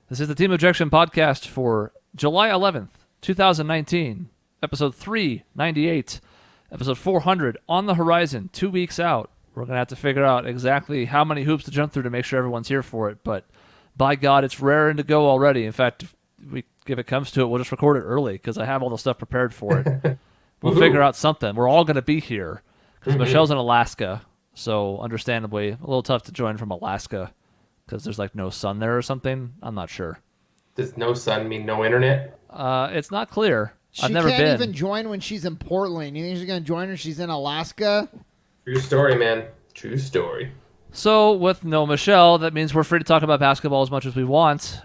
This is the Team Objection podcast for July 11th, 2019, episode 398, episode 400 on the horizon, 2 weeks out. We're going to have to figure out exactly how many hoops to jump through to make sure everyone's here for it, but by God, it's raring to go already. In fact, if it comes to it, we'll just record it early because I have all the stuff prepared for it. We'll figure out something. We're all going to be here because Michelle's in Alaska, so understandably, a little tough to join from Alaska. Because there's like no sun there or something. I'm not sure. Does no sun mean no internet? It's not clear. She I've never been. She can't even join when she's in Portland. You think she's going to join her? She's in Alaska? True story, man. True story. So with no Michelle, that means we're free to talk about basketball as much as we want.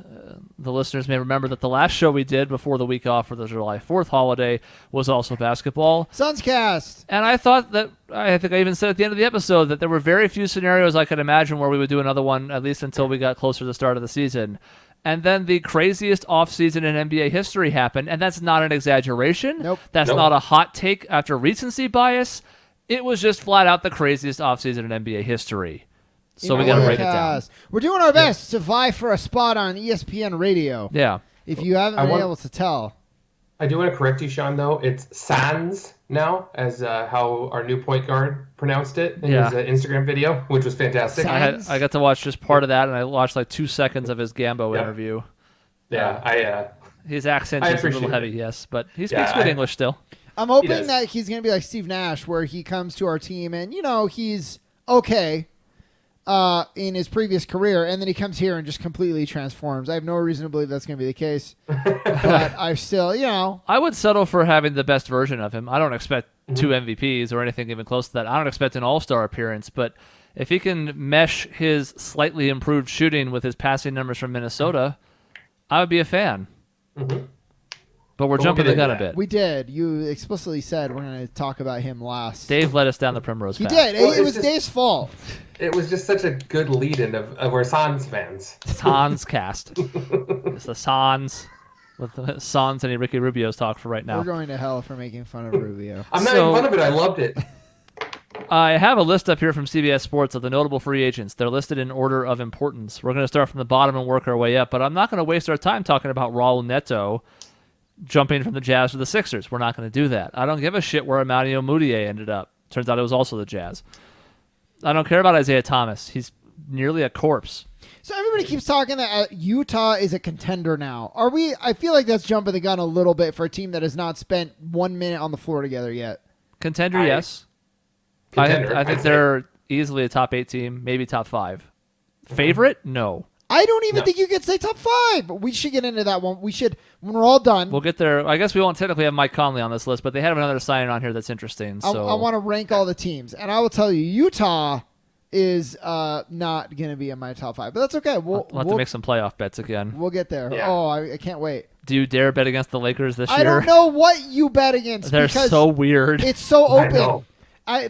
The listeners may remember that the last show we did before the week off for the July 4th holiday was also basketball. Sunscast. And I thought that, I think I even said at the end of the episode, that there were very few scenarios I could imagine where we would do another one, at least until we got closer to the start of the season. And then the craziest offseason in NBA history happened, and that's not an exaggeration. Nope. That's not a hot take after recency bias. It was just flat out the craziest offseason in NBA history. So we got to break it down. We're doing our best to vie for a spot on ESPN radio. Yeah. If you haven't been able to tell. I do want to correct you, Shaun, though. It's Sans now, as how our new point guard pronounced it in his Instagram video, which was fantastic. I got to watch just part of that, and I watched like 2 seconds of his Gambo interview. Yeah, his accent is a little heavy, yes, but he speaks good English still. I'm hoping that he's going to be like Steve Nash, where he comes to our team and, he's okay in his previous career, and then he comes here and just completely transforms. I have no reason to believe that's going to be the case, but I still, I would settle for having the best version of him. I don't expect 2 MVPs or anything even close to that. I don't expect an all-star appearance, but if he can mesh his slightly improved shooting with his passing numbers from Minnesota, I would be a fan. But we're jumping the gun a bit. We did. You explicitly said we're going to talk about him last. Dave led us down the primrose path. He did. It was Dave's fault. It was just such a good lead-in of our Sans fans. Sans cast. It's the Sans with the Sans and Ricky Rubio's talk for right now. We're going to hell for making fun of Rubio. I'm not making fun of it. I loved it. I have a list up here from CBS Sports of the notable free agents. They're listed in order of importance. We're going to start from the bottom and work our way up, but I'm not going to waste our time talking about Raul Neto jumping from the Jazz to the Sixers. We're not going to do that. I don't give a shit where Mario Mudiay ended up. Turns out it was also the Jazz. I don't care about Isaiah Thomas. He's nearly a corpse. So everybody keeps talking that Utah is a contender now. Are we? I feel like that's jumping the gun a little bit for a team that has not spent 1 minute on the floor together yet. Contender, yes. I think they're easily a top 8 team, maybe top 5. Favorite? No. I don't even think you could say top 5. But we should get into that one. We should, when we're all done. We'll get there. I guess we won't technically have Mike Conley on this list, but they have another signing on here that's interesting. So I want to rank all the teams. And I will tell you, Utah is not going to be in my top 5. But that's okay. We'll have to make some playoff bets again. We'll get there. Yeah. Oh, I can't wait. Do you dare bet against the Lakers this year? I don't know what you bet against. They're so weird. It's so open. I know.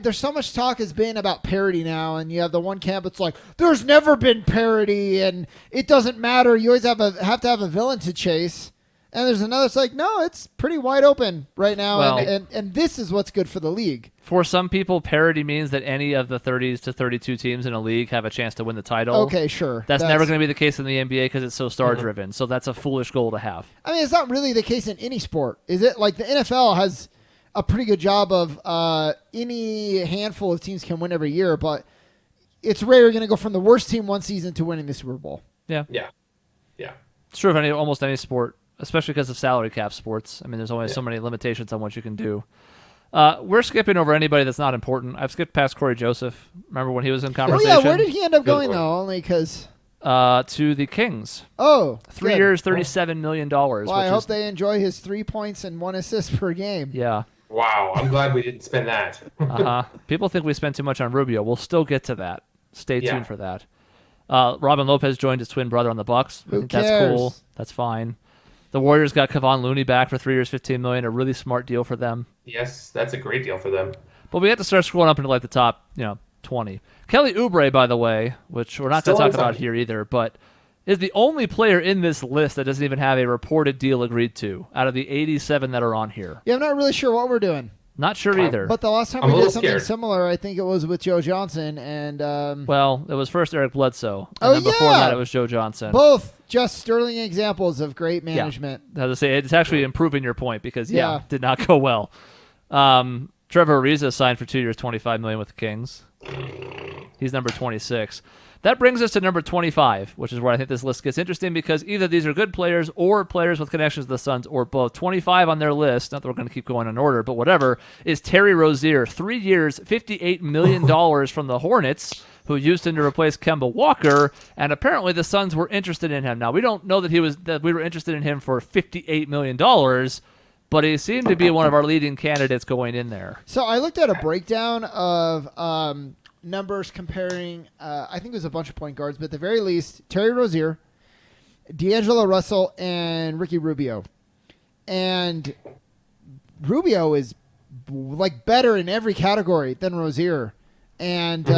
There's so much talk has been about parity now, and you have the one camp that's like, there's never been parity, and it doesn't matter. You always have to have a villain to chase. And there's another that's like, no, it's pretty wide open right now, well, and this is what's good for the league. For some people, parity means that any of the 30s to 32 teams in a league have a chance to win the title. Okay, sure. That's never going to be the case in the NBA because it's so star-driven, so that's a foolish goal to have. I mean, it's not really the case in any sport, is it? Like, the NFL has a pretty good job of any handful of teams can win every year, but it's rare you're going to go from the worst team one season to winning the Super Bowl. Yeah. It's true of almost any sport, especially because of salary cap sports. I mean, there's only so many limitations on what you can do. We're skipping over anybody that's not important. I've skipped past Corey Joseph. Remember when he was in conversation? Oh, yeah. Where did he end up going, though? Only because... to the Kings. Oh, 3 years, $37 million. Well, I hope they enjoy his 3 points and 1 assist per game. Yeah. Wow, I'm glad we didn't spend that. People think we spent too much on Rubio. We'll still get to that. Stay tuned for that. Robin Lopez joined his twin brother on the Bucks. I think that's cool. That's fine. The Warriors got Kevon Looney back for 3 years, $15 million. A really smart deal for them. Yes, that's a great deal for them. But we have to start scrolling up into like the top, 20. Kelly Oubre, by the way, which we're not going to talk about here either, but is the only player in this list that doesn't even have a reported deal agreed to out of the 87 that are on here. Yeah, I'm not really sure what we're doing. Not sure either. But the last time I'm we a did little something scared. similar, I think it was with Joe Johnson and Well, it was first Eric Bledsoe. And then before that, it was Joe Johnson. both just sterling examples of great management. Yeah. As I say, it's actually improving your point because, Yeah. did not go well. Trevor Ariza signed for 2 years, $25 million with the Kings. He's number 26. That brings us to number 25, which is where I think this list gets interesting because either these are good players or players with connections to the Suns or both. 25 on their list, not that we're going to keep going in order, but whatever, is Terry Rozier. 3 years, $58 million from the Hornets, who used him to replace Kemba Walker, and apparently the Suns were interested in him. Now, we don't know that we were interested in him for $58 million, but he seemed to be one of our leading candidates going in there. So I looked at a breakdown of numbers comparing, I think it was a bunch of point guards, but at the very least, Terry Rozier, D'Angelo Russell, and Ricky Rubio. And Rubio is like better in every category than Rozier. And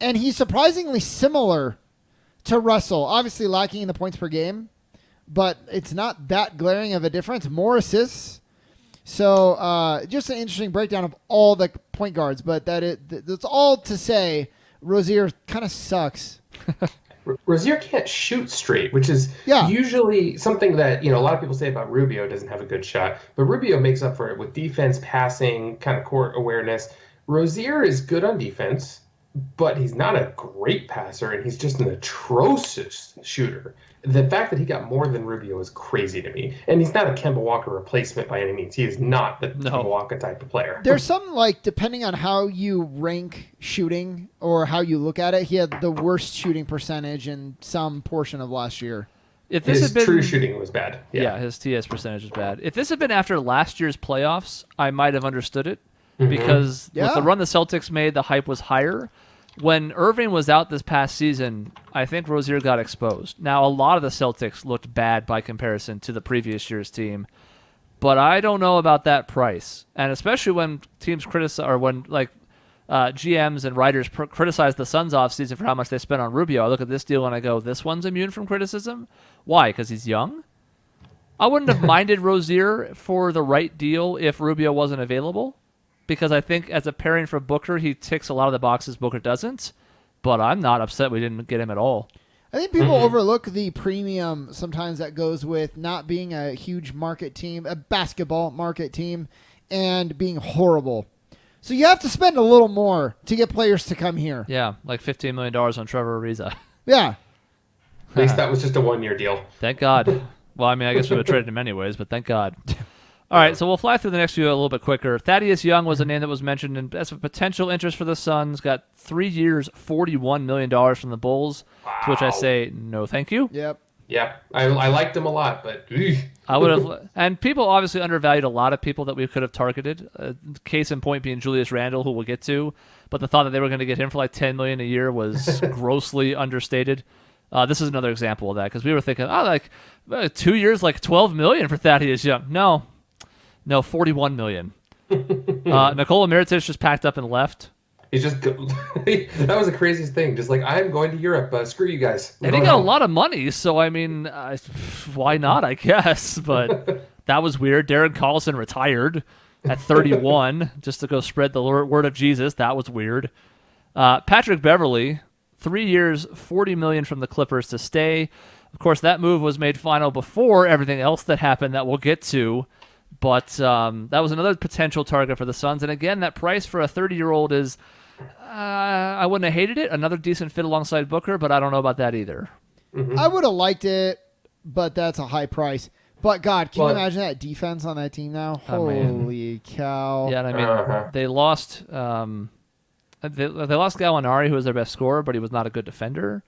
and he's surprisingly similar to Russell, obviously lacking in the points per game, but it's not that glaring of a difference. More assists. So just an interesting breakdown of all the point guards, but that's all to say Rozier kind of sucks. Rozier can't shoot straight, which is usually something that, a lot of people say about Rubio doesn't have a good shot, but Rubio makes up for it with defense, passing, kind of court awareness. Rozier is good on defense, but he's not a great passer, and he's just an atrocious shooter. The fact that he got more than Rubio is crazy to me. And he's not a Kemba Walker replacement by any means. He is not the Kemba Walker type of player. There's some, depending on how you rank shooting or how you look at it, he had the worst shooting percentage in some portion of last year. If this his had been, true shooting was bad. Yeah, his TS percentage was bad. If this had been after last year's playoffs, I might have understood it. Because with the run the Celtics made, the hype was higher. When Irving was out this past season, I think Rozier got exposed. Now, a lot of the Celtics looked bad by comparison to the previous year's team, but I don't know about that price. And especially when teams criticize, or when GMs and writers criticize the Suns offseason for how much they spent on Rubio, I look at this deal and I go, this one's immune from criticism? Why? Because he's young? I wouldn't have minded Rozier for the right deal if Rubio wasn't available. Because I think as a pairing for Booker, he ticks a lot of the boxes Booker doesn't. But I'm not upset we didn't get him at all. I think people overlook the premium sometimes that goes with not being a huge market team, a basketball market team, and being horrible. So you have to spend a little more to get players to come here. Yeah, like $15 million on Trevor Ariza. Yeah. At least that was just a one-year deal. Thank God. Well, I mean, I guess we would have traded him anyways, but thank God. All right, so we'll fly through the next few a little bit quicker. Thaddeus Young was a name that was mentioned as a potential interest for the Suns. Got 3 years, $41 million from the Bulls, to which I say no thank you. Yep. Yeah, I liked him a lot, but I would have. And people obviously undervalued a lot of people that we could have targeted. Case in point being Julius Randle, who we'll get to. But the thought that they were going to get him for like $10 million a year was grossly understated. This is another example of that because we were thinking, 2 years, like $12 million for Thaddeus Young. No, $41 million. Nikola Mirotic just packed up and left. He's just that was the craziest thing. Just like, I'm going to Europe. Screw you guys. And he got a lot of money, so I mean, why not? I guess, but that was weird. Darren Collison retired at 31 just to go spread the word of Jesus. That was weird. Patrick Beverley, 3 years, $40 million from the Clippers to stay. Of course, that move was made final before everything else that happened that we'll get to. But that was another potential target for the Suns. And again, that price for a 30-year-old is, I wouldn't have hated it. Another decent fit alongside Booker, but I don't know about that either. I would have liked it, but that's a high price. But God, can you imagine that defense on that team now? Holy cow! Yeah, and I mean they lost. They lost Gallinari, who was their best scorer, but he was not a good defender.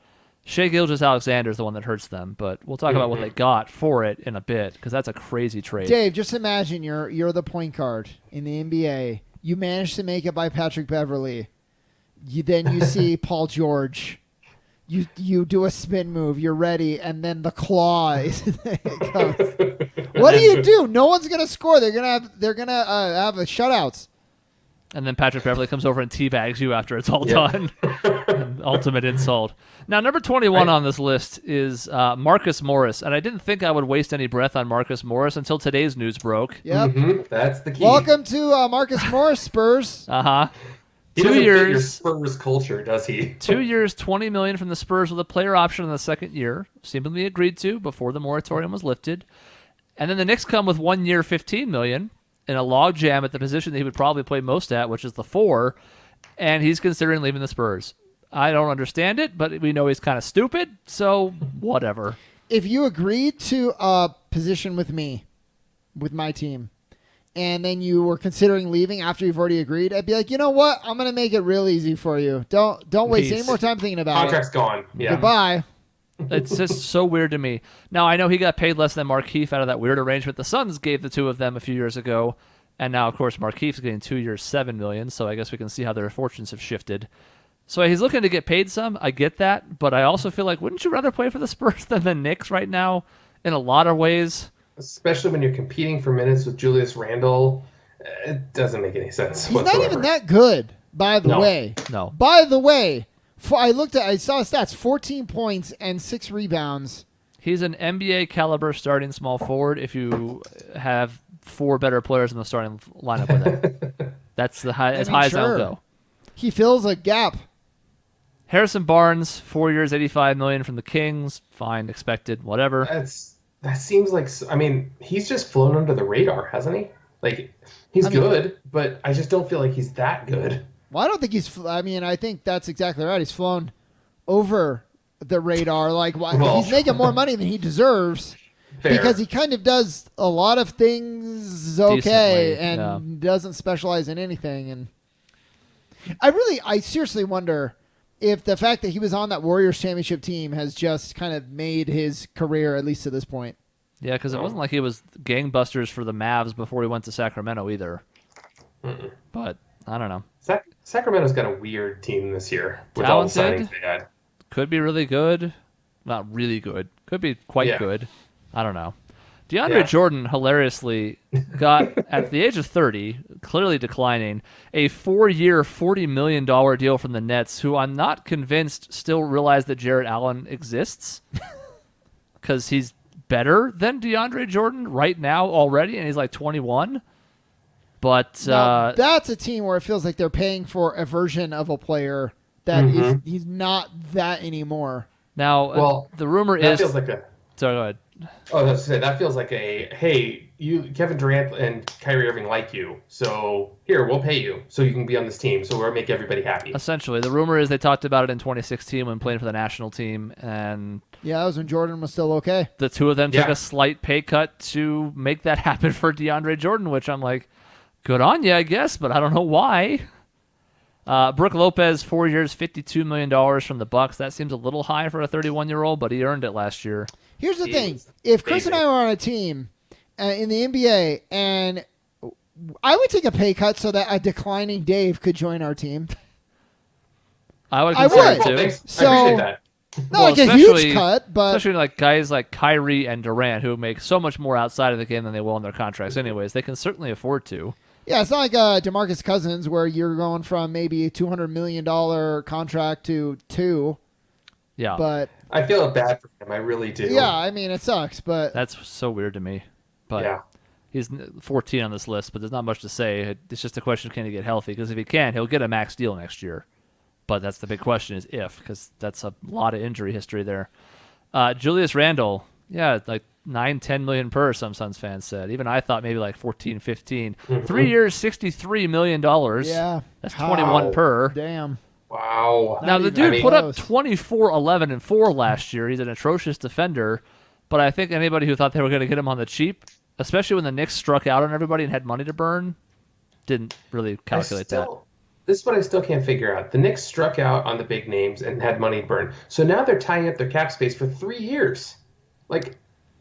Shai Gilgeous-Alexander is the one that hurts them, but we'll talk about what they got for it in a bit because that's a crazy trade. Dave, just imagine you're the point guard in the NBA. You manage to make it by Patrick Beverley. Then you see Paul George. You do a spin move. You're ready, and then the claw is comes. What do? No one's gonna score. They're gonna have the shutouts. And then Patrick Beverley comes over and teabags you after it's all done. Ultimate insult. Now, number 21 on this list is Marcus Morris. And I didn't think I would waste any breath on Marcus Morris until today's news broke. Yep. Mm-hmm. That's the key. Welcome to Marcus Morris, Spurs. Uh-huh. He 2 years. Fit your Spurs culture, does he? 2 years, $20 million from the Spurs with a player option in the second year, seemingly agreed to before the moratorium was lifted. And then the Knicks come with 1 year, $15 million in a logjam at the position that he would probably play most at, which is the 4, and he's considering leaving the Spurs. I don't understand it, but we know he's kind of stupid, so whatever. If you agreed to a position with me, with my team, and then you were considering leaving after you've already agreed, I'd be like, you know what? I'm going to make it real easy for you. Don't waste any more time thinking about Contract's gone. Yeah. Goodbye. It's just so weird to me. Now, I know he got paid less than Markieff out of that weird arrangement the Suns gave the two of them a few years ago. And now, of course, Markieff's getting 2 years, $7 million. So I guess we can see how their fortunes have shifted. So he's looking to get paid some. I get that. But I also feel like, wouldn't you rather play for the Spurs than the Knicks right now in a lot of ways? Especially when you're competing for minutes with Julius Randle. It doesn't make any sense whatsoever. Not even that good, by the way. No. By the way. I saw his stats, 14 points and 6 rebounds. He's an NBA caliber starting small forward if you have 4 better players in the starting lineup with him. That's as high as I'll go. He fills a gap. Harrison Barnes, 4 years, $85 million from the Kings. Fine, expected, whatever. That seems like, I mean, he's just flown under the radar, hasn't he? Like, he's good, but I just don't feel like he's that good. Well, I don't think I think that's exactly right. He's flown over the radar. Like, he's making more money than he deserves. Fair. Because he kind of does a lot of things okay and doesn't specialize in anything. And I seriously wonder if the fact that he was on that Warriors championship team has just kind of made his career, at least to this point. Yeah, because it wasn't like he was gangbusters for the Mavs before he went to Sacramento either. Mm-mm. But I don't know. Sacramento's got a weird team this year with all the signings they had. Could be really good. Not really good. Could be quite good. I don't know. DeAndre Jordan hilariously got, at the age of 30, clearly declining, a 4-year, $40 million deal from the Nets, who I'm not convinced still realize that Jarrett Allen exists. Because he's better than DeAndre Jordan right now already, and he's like 21. But that's a team where it feels like they're paying for a version of a player that he's not that anymore. Now, the rumor that is... feels like a... Sorry, go ahead. Oh, I was going to say, that feels like hey, Kevin Durant and Kyrie Irving like you, so here, we'll pay you so you can be on this team, so we'll make everybody happy. Essentially. The rumor is they talked about it in 2016 when playing for the national team, and... Yeah, that was when Jordan was still okay. The two of them took a slight pay cut to make that happen for DeAndre Jordan, which I'm like, good on you, I guess, but I don't know why. Brook Lopez, 4 years, $52 million from the Bucks. That seems a little high for a 31-year-old, but he earned it last year. Here's the thing. If Chris and I were on a team in the NBA, and I would take a pay cut so that a declining Dave could join our team. I would consider it too. So, I appreciate that. Not like a huge cut, but... Especially like guys like Kyrie and Durant who make so much more outside of the game than they will in their contracts anyways. They can certainly afford to. Yeah, it's not like DeMarcus Cousins where you're going from maybe a $200 million contract to $2. Yeah. But I feel bad for him. I really do. Yeah, I mean, it sucks, but... That's so weird to me. But he's 14 on this list, but there's not much to say. It's just a question, can he get healthy? Because if he can, he'll get a max deal next year. But that's the big question is if, because that's a lot of injury history there. Julius Randle, like 9-10 million per, some Suns fans said. Even I thought maybe like 14-15. 3 years, $63 million. Yeah. That's 21 per. Damn. Wow. Now, the dude put up 24, 11, and 4 last year. He's an atrocious defender. But I think anybody who thought they were going to get him on the cheap, especially when the Knicks struck out on everybody and had money to burn, didn't really calculate that. This is what I still can't figure out. The Knicks struck out on the big names and had money to burn. So now they're tying up their cap space for 3 years. Like,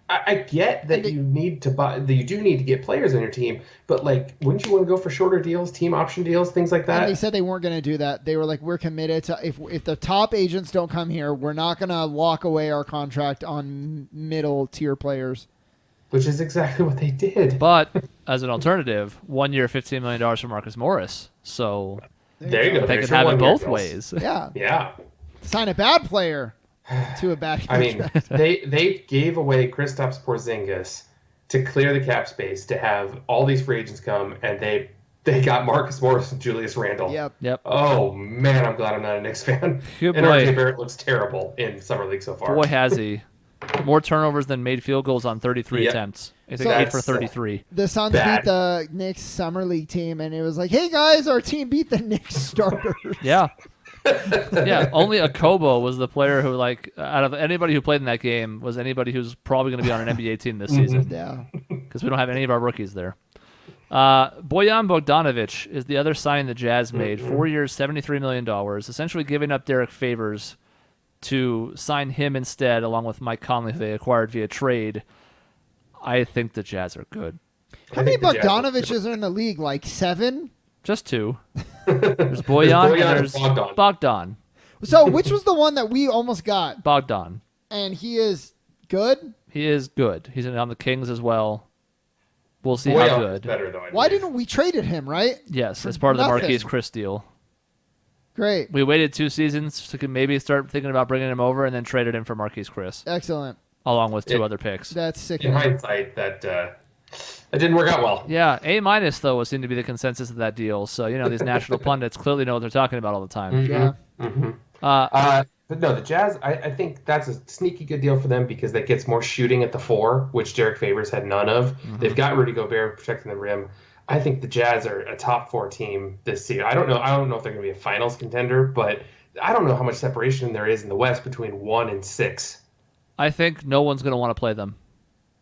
I get that you need to buy, that you do need to get players on your team, but like, wouldn't you want to go for shorter deals, team option deals, things like that? And they said they weren't going to do that. They were like, we're committed to if the top agents don't come here, we're not going to lock away our contract on middle tier players. Which is exactly what they did. But as an alternative, 1 year, $15 million for Marcus Morris. So there you go. They could have it both ways. Yeah. Yeah. Sign a bad player to a bad contract. I mean, they gave away Kristaps Porzingis to clear the cap space to have all these free agents come, and they got Marcus Morris and Julius Randle. Yep. Oh, man, I'm glad I'm not a Knicks fan. Good and boy. RJ Barrett looks terrible in Summer League so far. Boy, has he. More turnovers than made field goals on 33 attempts. I think 8 for 33. The Suns beat the Knicks Summer League team, and it was like, hey, guys, our team beat the Knicks starters. Yeah. Yeah, only Akobo was the player who, like, out of anybody who played in that game, was anybody who's probably going to be on an NBA team this season. Yeah. Because we don't have any of our rookies there. Bojan Bogdanovic is the other signing the Jazz made. 4 years, $73 million, essentially giving up Derek Favors to sign him instead, along with Mike Conley, who they acquired via trade. I think the Jazz are good. How many Bogdanoviches are in the league? Like 7? Just 2. There's Bojan and there's Bogdan. So which was the one that we almost got? Bogdan. And he is good? He is good. He's on the Kings as well. We'll see Bojan how good. Better, though, Why didn't we traded him, right? Yes, as part of the Marquise Chris deal. Great. We waited 2 seasons to maybe start thinking about bringing him over and then traded him for Marquise Chris. Excellent. Along with 2 other picks. That's sick. In hindsight, that didn't work out well. Yeah, A- though was seemed to be the consensus of that deal. So, these national pundits clearly know what they're talking about all the time. Yeah. But no, the Jazz, I think that's a sneaky good deal for them because that gets more shooting at the 4, which Derek Favors had none of. They've got Rudy Gobert protecting the rim. I think the Jazz are a top 4 team this year. I don't know if they're going to be a finals contender, but I don't know how much separation there is in the West between 1 and 6. I think no one's going to want to play them.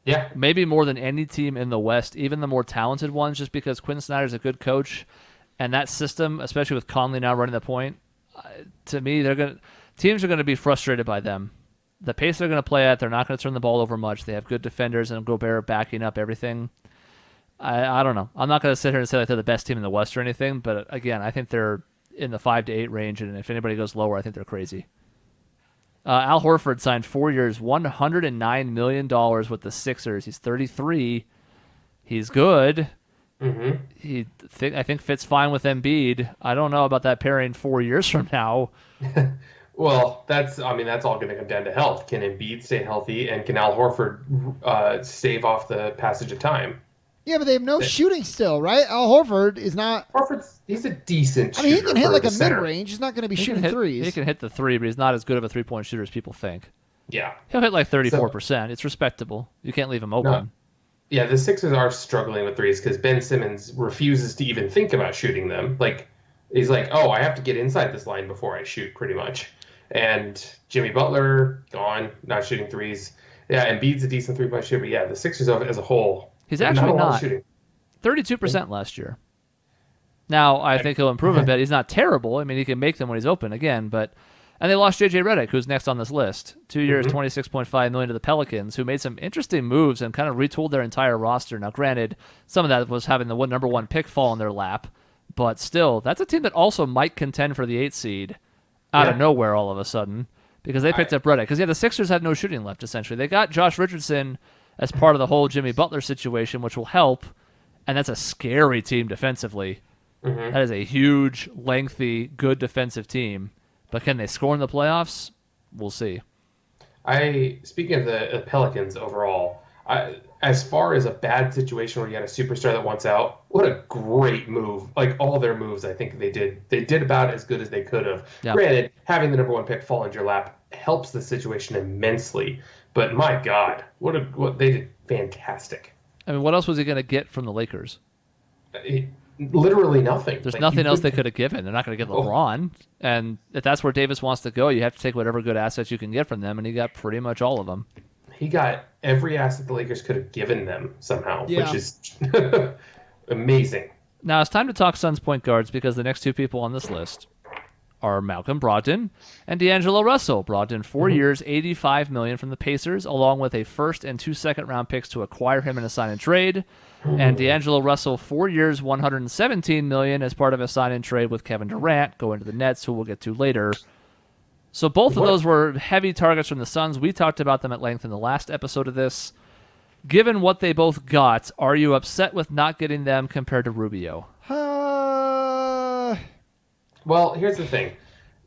Yeah. Maybe more than any team in the West, even the more talented ones, just because Quinn Snyder's a good coach. And that system, especially with Conley now running the point, to me, teams are going to be frustrated by them. The pace they're going to play at, they're not going to turn the ball over much. They have good defenders and Gobert backing up everything. I don't know. I'm not going to sit here and say like they're the best team in the West or anything, but again, I think they're in the 5 to 8 range, and if anybody goes lower, I think they're crazy. Al Horford signed 4 years, $109 million with the Sixers. He's 33. He's good. Mm-hmm. I think fits fine with Embiid. I don't know about that pairing 4 years from now. Well, that's all going to come down to health. Can Embiid stay healthy, and can Al Horford stave off the passage of time? Yeah, but they have no shooting still, right? Al Horford is not. He's a decent shooter. I mean, he can hit like a mid-range. He's not going to be shooting threes. He can hit the 3, but he's not as good of a 3-point shooter as people think. Yeah. He'll hit like 34%. It's respectable. You can't leave him open. No. Yeah, the Sixers are struggling with threes because Ben Simmons refuses to even think about shooting them. Like, he's like, oh, I have to get inside this line before I shoot, pretty much. And Jimmy Butler, gone, not shooting threes. Yeah, Embiid's a decent 3-point shooter, but yeah, the Sixers as a whole, he's actually not. 32% last year. Now, I think he'll improve a bit. He's not terrible. I mean, he can make them when he's open again, and they lost J.J. Redick, who's next on this list. 2 years, $26.5 million to the Pelicans, who made some interesting moves and kind of retooled their entire roster. Now, granted, some of that was having the number 1 pick fall in their lap, but still, that's a team that also might contend for the 8th seed out of nowhere all of a sudden because they picked up Redick. Because, the Sixers had no shooting left, essentially. They got Josh Richardson as part of the whole Jimmy Butler situation, which will help, and that's a scary team defensively. Mm-hmm. That is a huge, lengthy, good defensive team. But can they score in the playoffs? We'll see. Speaking of the Pelicans overall, as far as a bad situation where you got a superstar that wants out, what a great move. Like, all their moves, I think they did about as good as they could have. Yeah. Granted, having the number 1 pick fall into your lap helps the situation immensely. But my God, what they did fantastic. I mean, what else was he going to get from the Lakers? Literally nothing. There's nothing else they could have given. They're not going to get LeBron. And if that's where Davis wants to go, you have to take whatever good assets you can get from them, and he got pretty much all of them. He got every asset the Lakers could have given them somehow, which is amazing. Now it's time to talk Suns point guards because the next 2 people on this list are Malcolm Brogdon and D'Angelo Russell. Brogdon, 4 years, $85 million from the Pacers, along with a 1st and 2 second-round picks to acquire him in a sign-and-trade. And D'Angelo Russell, 4 years, $117 million as part of a sign-and-trade with Kevin Durant, going to the Nets, who we'll get to later. So both of those were heavy targets from the Suns. We talked about them at length in the last episode of this. Given what they both got, are you upset with not getting them compared to Rubio? Well, here's the thing.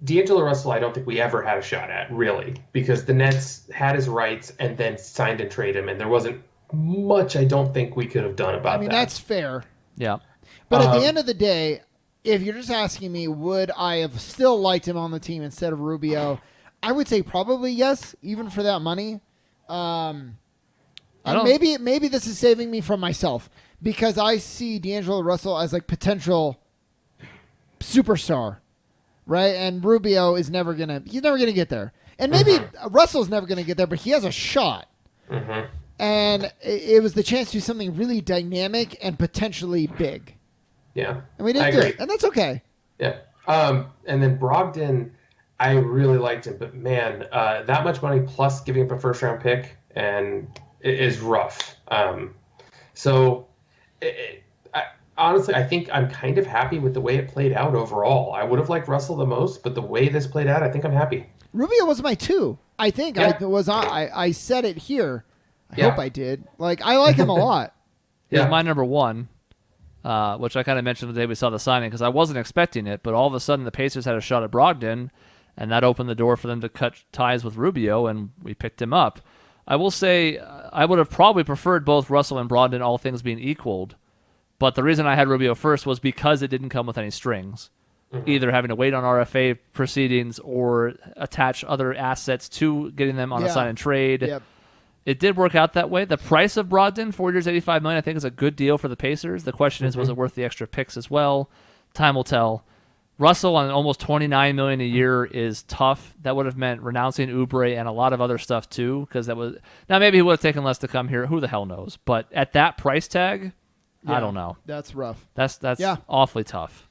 D'Angelo Russell, I don't think we ever had a shot at, really, because the Nets had his rights and then signed and traded him, and there wasn't much I don't think we could have done about that. I mean, that's fair. Yeah. But at the end of the day, if you're just asking me, would I have still liked him on the team instead of Rubio, I would say probably yes, even for that money. And maybe this is saving me from myself because I see D'Angelo Russell as like potential superstar, right? And Rubio is never gonna get there, and maybe Russell's never gonna get there, but he has a shot. Mm-hmm. And it was the chance to do something really dynamic and potentially big. Yeah, and we didn't do it, and that's okay. Yeah, and then Brogdon, I really liked him, but man, that much money plus giving him a first-round pick and it is rough. Honestly, I think I'm kind of happy with the way it played out overall. I would have liked Russell the most, but the way this played out, I think I'm happy. Rubio was my 2. I think I said it here. I hope I did. Like, I like him a lot. He was my number 1, which I kind of mentioned the day we saw the signing because I wasn't expecting it, but all of a sudden the Pacers had a shot at Brogdon, and that opened the door for them to cut ties with Rubio, and we picked him up. I will say I would have probably preferred both Russell and Brogdon, all things being equaled, but the reason I had Rubio first was because it didn't come with any strings, either having to wait on RFA proceedings or attach other assets to getting them on a sign and trade. Yep. It did work out that way. The price of Brogdon, 4 years, $85 million, I think is a good deal for the Pacers. The question is, was it worth the extra picks as well? Time will tell. Russell on almost $29 million a year is tough. That would have meant renouncing Oubre and a lot of other stuff too, because that was now maybe he would have taken less to come here. Who the hell knows? But at that price tag, I don't know. That's rough. That's awfully tough.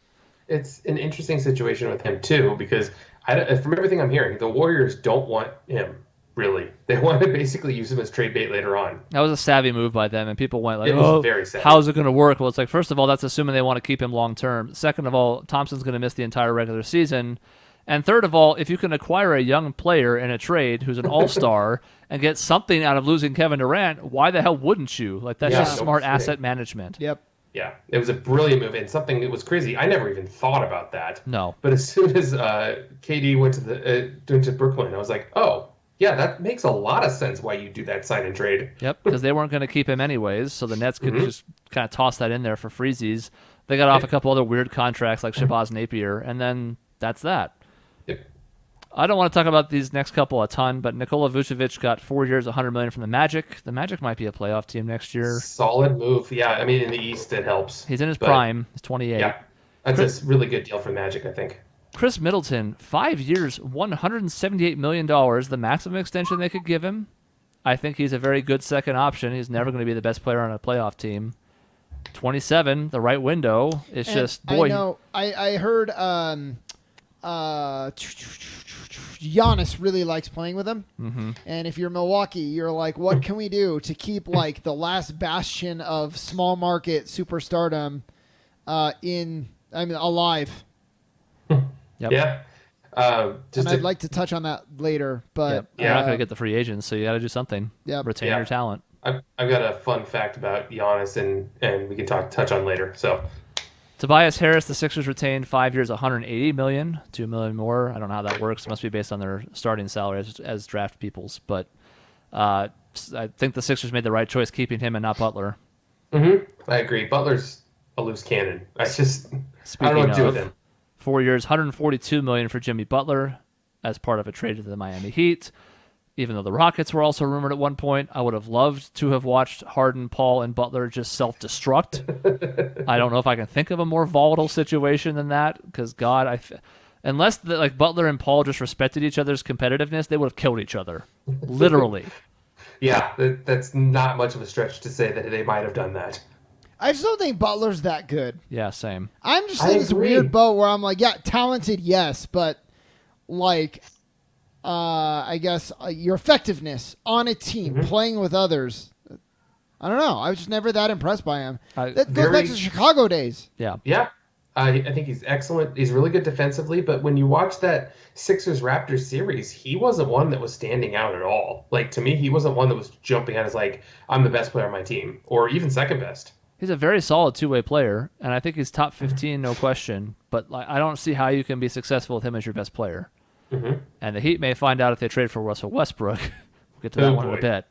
It's an interesting situation with him too, because from everything I'm hearing, the Warriors don't want him. Really, they want to basically use him as trade bait later on. That was a savvy move by them, and people went like, it was very savvy. How's it going to work? Well, it's like, first of all, that's assuming they want to keep him long term. Second of all, Thompson's going to miss the entire regular season. And third of all, if you can acquire a young player in a trade who's an all-star and get something out of losing Kevin Durant, why the hell wouldn't you? Like, that's just smart asset management. Yep. Yeah, it was a brilliant move and something that was crazy. I never even thought about that. No. But as soon as KD went to Brooklyn, I was like, oh, yeah, that makes a lot of sense why you do that sign and trade. Yep, because they weren't going to keep him anyways, so the Nets could just kind of toss that in there for freezies. They got off a couple other weird contracts like Shabazz Napier, and then that's that. Yep. I don't want to talk about these next couple a ton, but Nikola Vucevic got 4 years, $100 million from the Magic. The Magic might be a playoff team next year. Solid move. Yeah, I mean, in the East, it helps. He's in his prime. He's 28. Yeah, that's a really good deal for Magic, I think. Chris Middleton, 5 years, $178 million, the maximum extension they could give him. I think he's a very good second option. He's never going to be the best player on a playoff team. 27, the right window. It's just, boy. I know. I heard Giannis really likes playing with him. Mm-hmm. And if you're Milwaukee, you're like, what can we do to keep like the last bastion of small market superstardom alive? Yep. Yeah. And I'd like to touch on that later, but you're not going to get the free agents, so you got to do something. Yep. Retain your talent. I've got a fun fact about Giannis, and we can touch on later. So, Tobias Harris, the Sixers retained 5 years, $180 million, $2 million more. I don't know how that works. It must be based on their starting salary as draft people's, but I think the Sixers made the right choice keeping him and not Butler. Mm-hmm. I agree. Butler's a loose cannon. I don't know what to do with him. 4 years, $142 million for Jimmy Butler as part of a trade to the Miami Heat. Even though the Rockets were also rumored at one point, I would have loved to have watched Harden, Paul, and Butler just self-destruct. I don't know if I can think of a more volatile situation than that, because God, unless Butler and Paul just respected each other's competitiveness, they would have killed each other, literally. Yeah, that's not much of a stretch to say that they might have done that. I just don't think Butler's that good. Yeah, same. I'm just in this weird boat where I'm like, yeah, talented, yes, but like, I guess your effectiveness on a team, playing with others, I don't know. I was just never that impressed by him. That goes back to the Chicago days. Yeah. Yeah. I think he's excellent. He's really good defensively, but when you watch that Sixers-Raptors series, he wasn't one that was standing out at all. Like, to me, he wasn't one that was jumping out as like, I'm the best player on my team, or even second best. He's a very solid two-way player, and I think he's top 15, no question, but like, I don't see how you can be successful with him as your best player. Mm-hmm. And the Heat may find out if they trade for Russell Westbrook. We'll get to that one in a bit.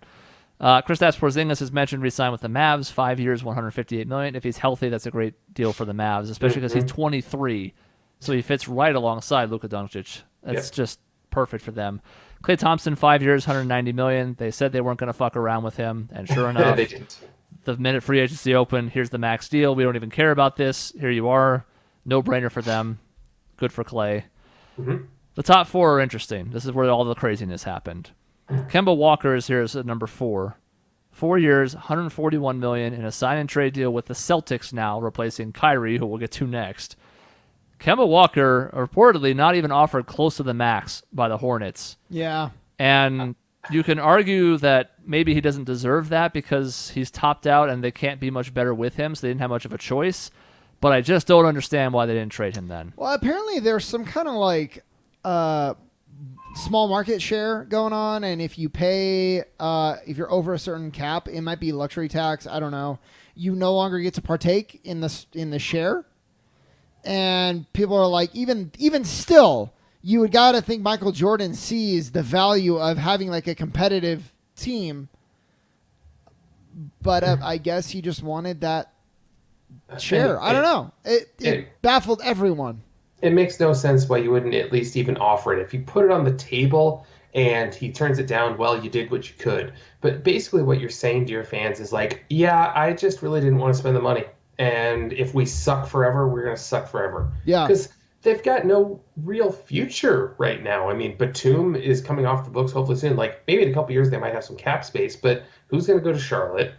Kristaps Porzingis is mentioned re-signed with the Mavs, 5 years, $158 million. If he's healthy, that's a great deal for the Mavs, especially because he's 23, so he fits right alongside Luka Doncic. That's just perfect for them. Klay Thompson, 5 years, $190 million. They said they weren't going to fuck around with him, and sure enough, they didn't. The minute free agency opened, here's the max deal. We don't even care about this. Here you are. No-brainer for them. Good for Klay. Mm-hmm. The top four are interesting. This is where all the craziness happened. Kemba Walker is here as at number 4. 4 years, $141 million in a sign-and-trade deal with the Celtics now, replacing Kyrie, who we'll get to next. Kemba Walker reportedly not even offered close to the max by the Hornets. Yeah. And you can argue that maybe he doesn't deserve that because he's topped out and they can't be much better with him, so they didn't have much of a choice. But I just don't understand why they didn't trade him then. Well, apparently there's some kind of like small market share going on, and if you pay, if you're over a certain cap, it might be luxury tax. I don't know. You no longer get to partake in the share, and people are like, even still, you would gotta think Michael Jordan sees the value of having like a competitive team, but I guess he just wanted that share. I don't know. It baffled everyone. It makes no sense why you wouldn't at least even offer it. If you put it on the table and he turns it down, well, you did what you could. But basically what you're saying to your fans is like, yeah, I just really didn't want to spend the money. And if we suck forever, we're going to suck forever. Yeah. Because they've got no real future right now. I mean, Batum is coming off the books hopefully soon. Like, maybe in a couple years they might have some cap space, but who's going to go to Charlotte?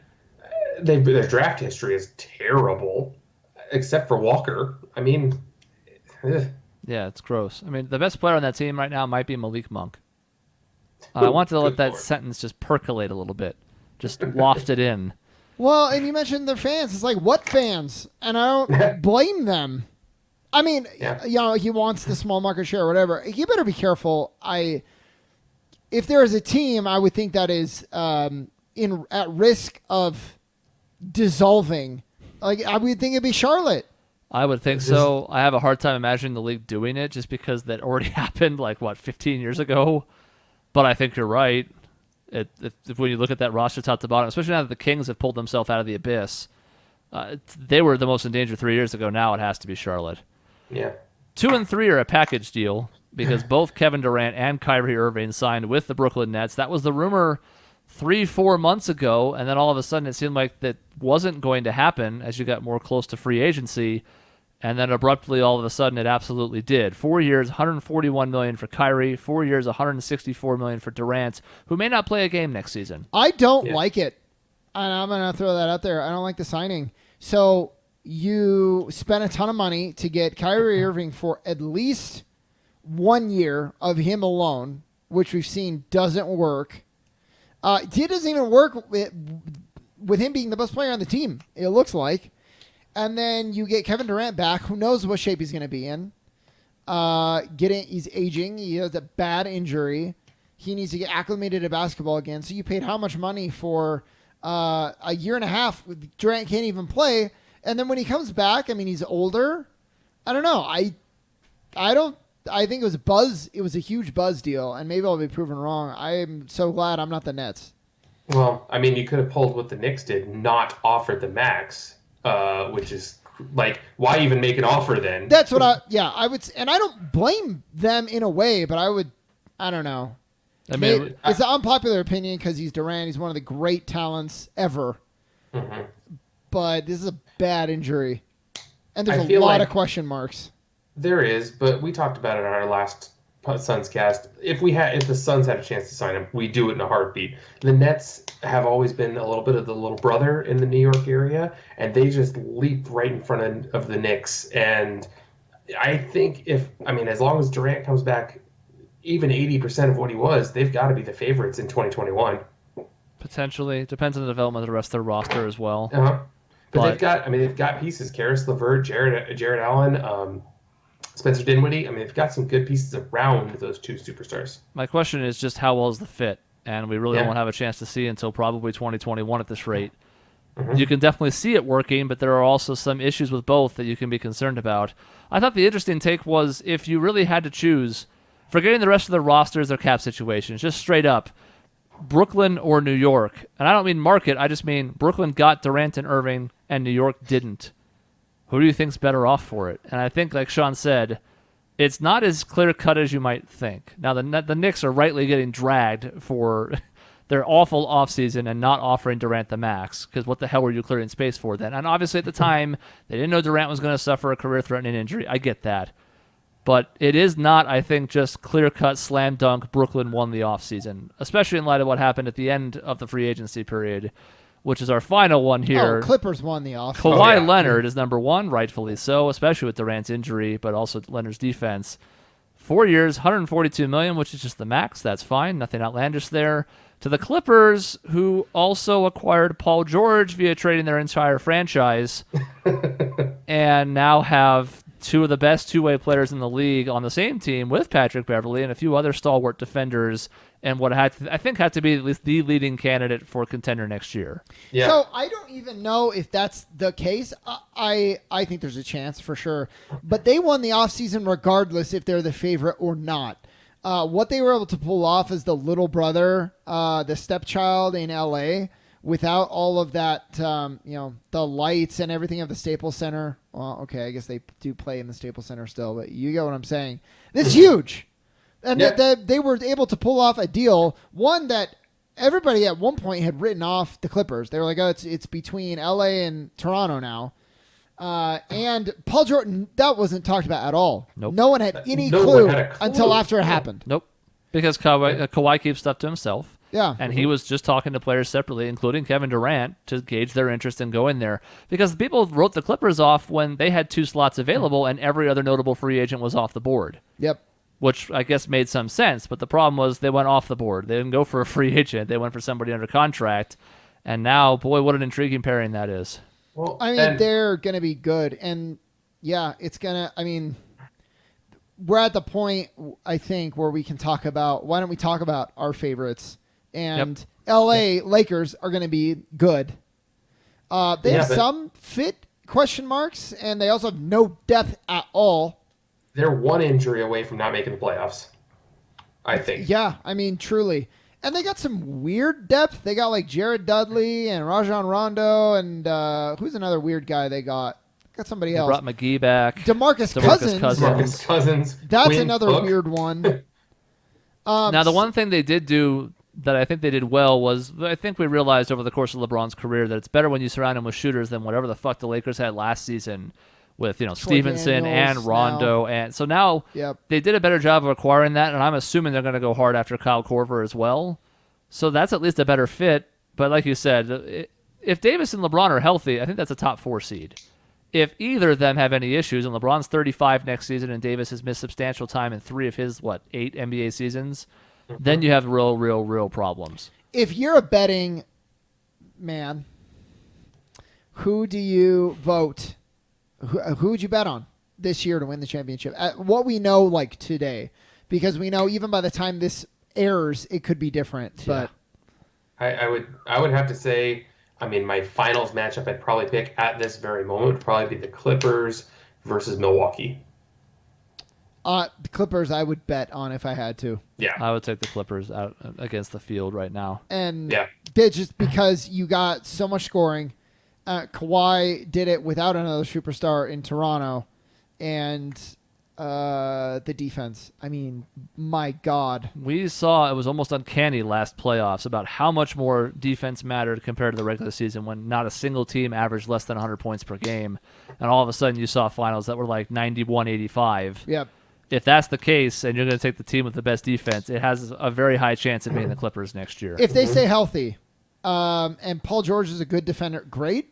Their draft history is terrible, except for Walker. I mean... Yeah, it's gross. I mean, the best player on that team right now might be Malik Monk. I want to let that sentence just percolate a little bit, just waft it in. Well, and you mentioned their fans. It's like, what fans? And I don't blame them. I mean, you know, he wants the small market share or whatever. He better be careful. If there is a team, I would think that is at risk of dissolving. Like, I would think it'd be Charlotte. I would think so. I have a hard time imagining the league doing it just because that already happened, 15 years ago? But I think you're right. When you look at that roster top to bottom, especially now that the Kings have pulled themselves out of the abyss, they were the most in danger 3 years ago. Now it has to be Charlotte. Yeah. 2 and 3 are a package deal because both Kevin Durant and Kyrie Irving signed with the Brooklyn Nets. That was the rumor 3-4 months ago, and then all of a sudden it seemed like that wasn't going to happen as you got more close to free agency. And then abruptly, all of a sudden, it absolutely did. 4 years, $141 million for Kyrie. 4 years, $164 million for Durant, who may not play a game next season. I don't like it. And I'm going to throw that out there. I don't like the signing. So you spent a ton of money to get Kyrie Irving for at least 1 year of him alone, which we've seen doesn't work. It doesn't even work with him being the best player on the team, it looks like. And then you get Kevin Durant back. Who knows what shape he's going to be in? He's aging. He has a bad injury. He needs to get acclimated to basketball again. So you paid how much money for a year and a half? Durant can't even play. And then when he comes back, I mean, he's older. I don't know. I think it was a buzz. It was a huge buzz deal, and maybe I'll be proven wrong. I'm so glad I'm not the Nets. Well, I mean, you could have pulled what the Knicks did, not offered the max. Which is like, why even make an offer then? That's what I would, and I don't blame them in a way, but I don't know. I mean, it's an unpopular opinion because he's Durant. He's one of the great talents ever. Mm-hmm. But this is a bad injury, and there's a lot of question marks. There is, but we talked about it on our last Suns cast. If the Suns had a chance to sign him, we do it in a heartbeat. The Nets have always been a little bit of the little brother in the New York area, and they just leaped right in front of the Knicks. And I think as long as Durant comes back, even 80% of what he was, they've got to be the favorites in 2021. Potentially. Depends on the development of the rest of their roster as well. Uh-huh. But they've got pieces. Karis LeVert, Jared Allen, Spencer Dinwiddie. I mean, they've got some good pieces around those two superstars. My question is just how well is the fit? And we really won't have a chance to see until probably 2021 at this rate. Mm-hmm. You can definitely see it working, but there are also some issues with both that you can be concerned about. I thought the interesting take was if you really had to choose, forgetting the rest of the rosters or cap situations, just straight up, Brooklyn or New York. And I don't mean market, I just mean Brooklyn got Durant and Irving, and New York didn't. Who do you think's better off for it? And I think, like Shaun said, it's not as clear-cut as you might think. Now, the Knicks are rightly getting dragged for their awful offseason and not offering Durant the max, because what the hell were you clearing space for then? And obviously at the time, they didn't know Durant was going to suffer a career-threatening injury. I get that. But it is not, I think, just clear-cut, slam dunk, Brooklyn won the offseason, especially in light of what happened at the end of the free agency period, which is our final one here. Clippers won the offseason. Kawhi Leonard is number one, rightfully so, especially with Durant's injury, but also Leonard's defense. 4 years, $142 million, which is just the max. That's fine. Nothing outlandish there. To the Clippers, who also acquired Paul George via trading their entire franchise, and now have two of the best two-way players in the league on the same team with Patrick Beverley and a few other stalwart defenders, and what I think had to be at least the leading candidate for contender next year. Yeah. So I don't even know if that's the case. I think there's a chance for sure. But they won the offseason regardless if they're the favorite or not. What they were able to pull off as the little brother, the stepchild in L.A., without all of that, the lights and everything of the Staples Center. Well, okay, I guess they do play in the Staples Center still, but you get what I'm saying. This is huge. And they were able to pull off a deal, one that everybody at one point had written off the Clippers. They were like, oh, it's between L.A. and Toronto now. And Paul George, that wasn't talked about at all. Nope. No one had any clue until after it happened. Nope. Because Kawhi keeps stuff to himself. Yeah. And he was just talking to players separately, including Kevin Durant, to gauge their interest in going there. Because people wrote the Clippers off when they had 2 slots available and every other notable free agent was off the board. Yep. Which I guess made some sense. But the problem was they went off the board. They didn't go for a free agent. They went for somebody under contract. And now, boy, what an intriguing pairing that is. Well, I mean, they're going to be good. And, yeah, it's going to, I mean, we're at the point, I think, where we can talk about, why don't we talk about our favorites? And L.A. Lakers are going to be good. They have some fit question marks, and they also have no depth at all. They're one injury away from not making the playoffs, I think. Yeah, I mean, truly. And they got some weird depth. They got like Jared Dudley and Rajon Rondo, and who's another weird guy they got? Got somebody else. Brought McGee back. DeMarcus Cousins. That's Quinn another Cook. Weird one. Now, the one thing they did do that I think they did well was, I think we realized over the course of LeBron's career that it's better when you surround him with shooters than whatever the fuck the Lakers had last season with, Stevenson and Rondo. And so now they did a better job of acquiring that, and I'm assuming they're going to go hard after Kyle Korver as well. So that's at least a better fit. But like you said, if Davis and LeBron are healthy, I think that's a top 4 seed. If either of them have any issues, and LeBron's 35 next season and Davis has missed substantial time in 3 of his, 8 NBA seasons, then you have real problems. If you're a betting man, who do you vote? Who would you bet on this year to win the championship? What we know today, because we know even by the time this airs, it could be different. But I would have to say, I mean, my finals matchup I'd probably pick at this very moment would probably be the Clippers versus Milwaukee. The Clippers I would bet on if I had to. Yeah. I would take the Clippers out against the field right now. And just because you got so much scoring. Kawhi did it without another superstar in Toronto. And the defense. I mean, my God. We saw it was almost uncanny last playoffs about how much more defense mattered compared to the regular season when not a single team averaged less than 100 points per game. And all of a sudden you saw finals that were like 91-85. Yep. If that's the case and you're going to take the team with the best defense, it has a very high chance of being the Clippers next year. If they stay healthy, and Paul George is a good defender, great.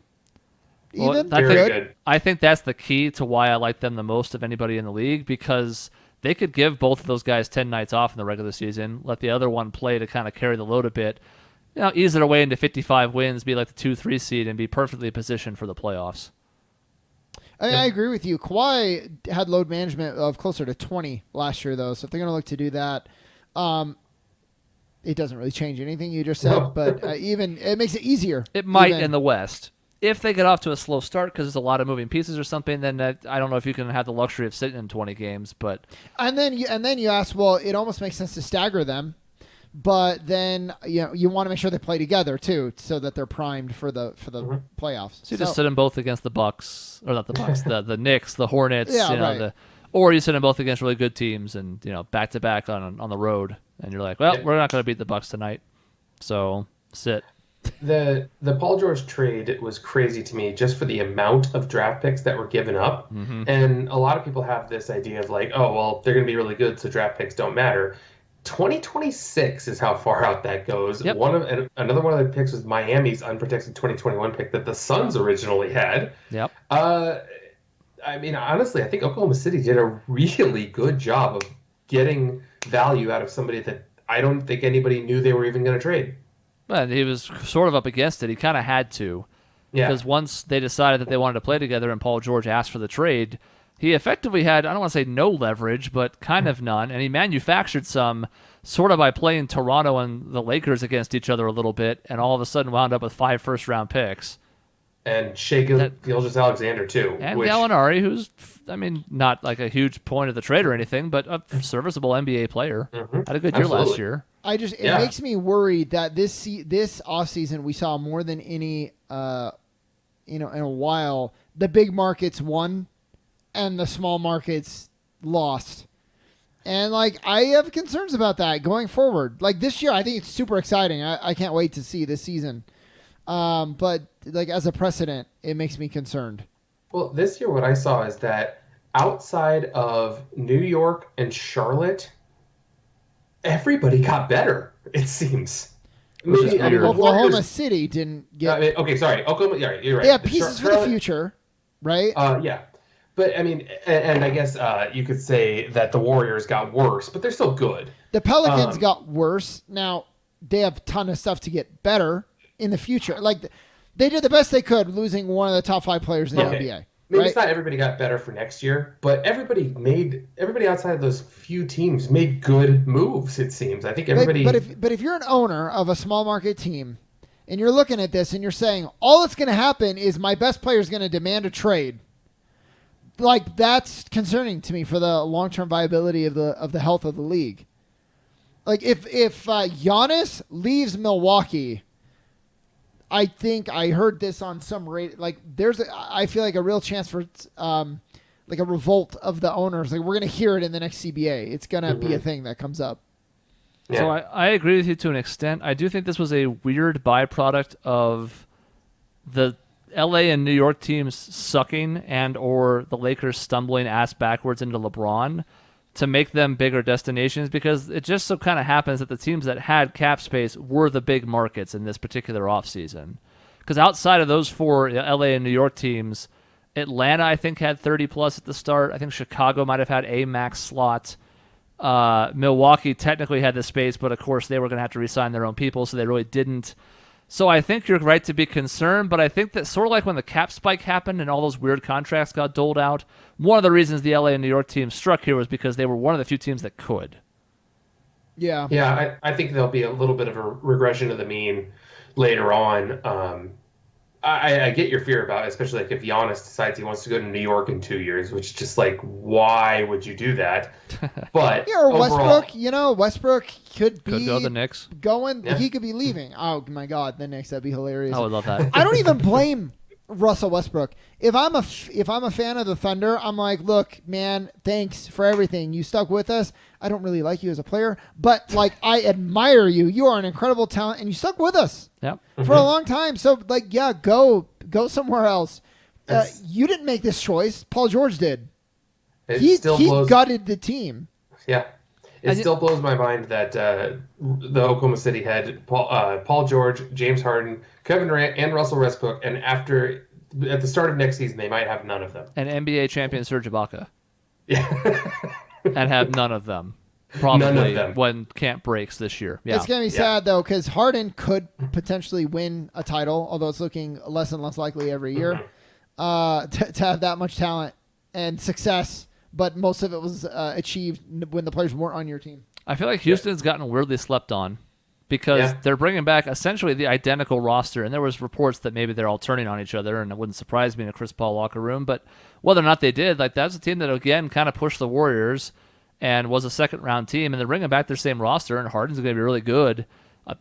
I think that's the key to why I like them the most of anybody in the league, because they could give both of those guys 10 nights off in the regular season, let the other one play to kind of carry the load a bit. ease their way into 55 wins, be like the 2-3 seed, and be perfectly positioned for the playoffs. I agree with you. Kawhi had load management of closer to 20 last year, though. So if they're going to look to do that, it doesn't really change anything you just said. No. But even it makes it easier. It might in the West. If they get off to a slow start because there's a lot of moving pieces or something, then I don't know if you can have the luxury of sitting in 20 games. But and then you ask, well, it almost makes sense to stagger them. But then you want to make sure they play together too, so that they're primed for the playoffs. So you just sit them both against the Bucks, or not the Bucks, the Knicks, the Hornets, right. Or you sit them both against really good teams, and back to back on the road, and you're like, well, we're not going to beat the Bucks tonight, so sit. The Paul George trade was crazy to me just for the amount of draft picks that were given up, and a lot of people have this idea of like, oh well, they're going to be really good, so draft picks don't matter. 2026 is how far out that goes. Yep. Another one of the picks was Miami's unprotected 2021 pick that the Suns originally had. Yep. I mean, honestly, I think Oklahoma City did a really good job of getting value out of somebody that I don't think anybody knew they were even going to trade. But he was sort of up against it. He kind of had to. Yeah. Because once they decided that they wanted to play together and Paul George asked for the trade, he effectively had, I don't want to say no leverage, but kind of none. And he manufactured some sort of by playing Toronto and the Lakers against each other a little bit, and all of a sudden wound up with 5 first-round picks. And Shai Gilgeous-Alexander, too. And Gallinari, who's, not like a huge point of the trade or anything, but a serviceable NBA player. Had a good year last year. It makes me worried that this offseason we saw more than any, in a while, the big markets won and the small markets lost. And, I have concerns about that going forward. This year, I think it's super exciting. I can't wait to see this season. But, as a precedent, it makes me concerned. Well, this year what I saw is that outside of New York and Charlotte, everybody got better, it seems. Oklahoma City didn't get... Oklahoma, you're right. They have pieces for the future, right? Yeah. But, and I guess you could say that the Warriors got worse, but they're still good. The Pelicans got worse. Now, they have a ton of stuff to get better in the future. They did the best they could, losing one of the top 5 players in the NBA. Maybe it's not everybody got better for next year, but everybody outside of those few teams made good moves, it seems. I think everybody... But if you're an owner of a small market team, and you're looking at this and you're saying, all that's going to happen is my best player is going to demand a trade, that's concerning to me for the long-term viability of the health of the league. If Giannis leaves Milwaukee, I think I heard this on some rate. I feel like a real chance for a revolt of the owners. We're going to hear it in the next CBA. It's going to be a thing that comes up. Yeah. So I agree with you to an extent. I do think this was a weird byproduct of the LA and New York teams sucking and or the Lakers stumbling ass backwards into LeBron to make them bigger destinations, because it just so kind of happens that the teams that had cap space were the big markets in this particular offseason. Because outside of those 4 LA and New York teams, Atlanta, I think, had 30-plus at the start. I think Chicago might have had a max slot. Milwaukee technically had the space, but of course they were going to have to re-sign their own people, so they really didn't. So I think you're right to be concerned, but I think that sort of like when the cap spike happened and all those weird contracts got doled out, one of the reasons the LA and New York teams struck here was because they were one of the few teams that could. Yeah. Yeah, I think there'll be a little bit of a regression to the mean later on. I get your fear about it, especially if Giannis decides he wants to go to New York in 2 years, which is just why would you do that? But or overall, Westbrook, Westbrook could go to the Knicks. He could be leaving. Oh my God, the Knicks, that'd be hilarious. I would love that. I don't even blame Russell Westbrook. If I'm a fan of the Thunder, I'm like, look, man, thanks for everything. You stuck with us. I don't really like you as a player, but I admire you. You are an incredible talent, and you stuck with us. Yep. For a long time. So go somewhere else. You didn't make this choice. Paul George did. He gutted the team. Yeah. It still blows my mind that the Oklahoma City had Paul George, James Harden, Kevin Durant, and Russell Westbrook, and at the start of next season, they might have none of them. And NBA champion Serge Ibaka. Yeah. And have none of them. probably when camp breaks this year. Yeah. It's going to be sad, though, because Harden could potentially win a title, although it's looking less and less likely every year to have that much talent and success, but most of it was achieved when the players weren't on your team. I feel like Houston's gotten weirdly slept on because they're bringing back essentially the identical roster, and there was reports that maybe they're all turning on each other, and it wouldn't surprise me in a Chris Paul locker room, but whether or not they did, like that's a team that, again, kind of pushed the Warriors and was a second-round team, and they're bringing back their same roster, and Harden's going to be really good.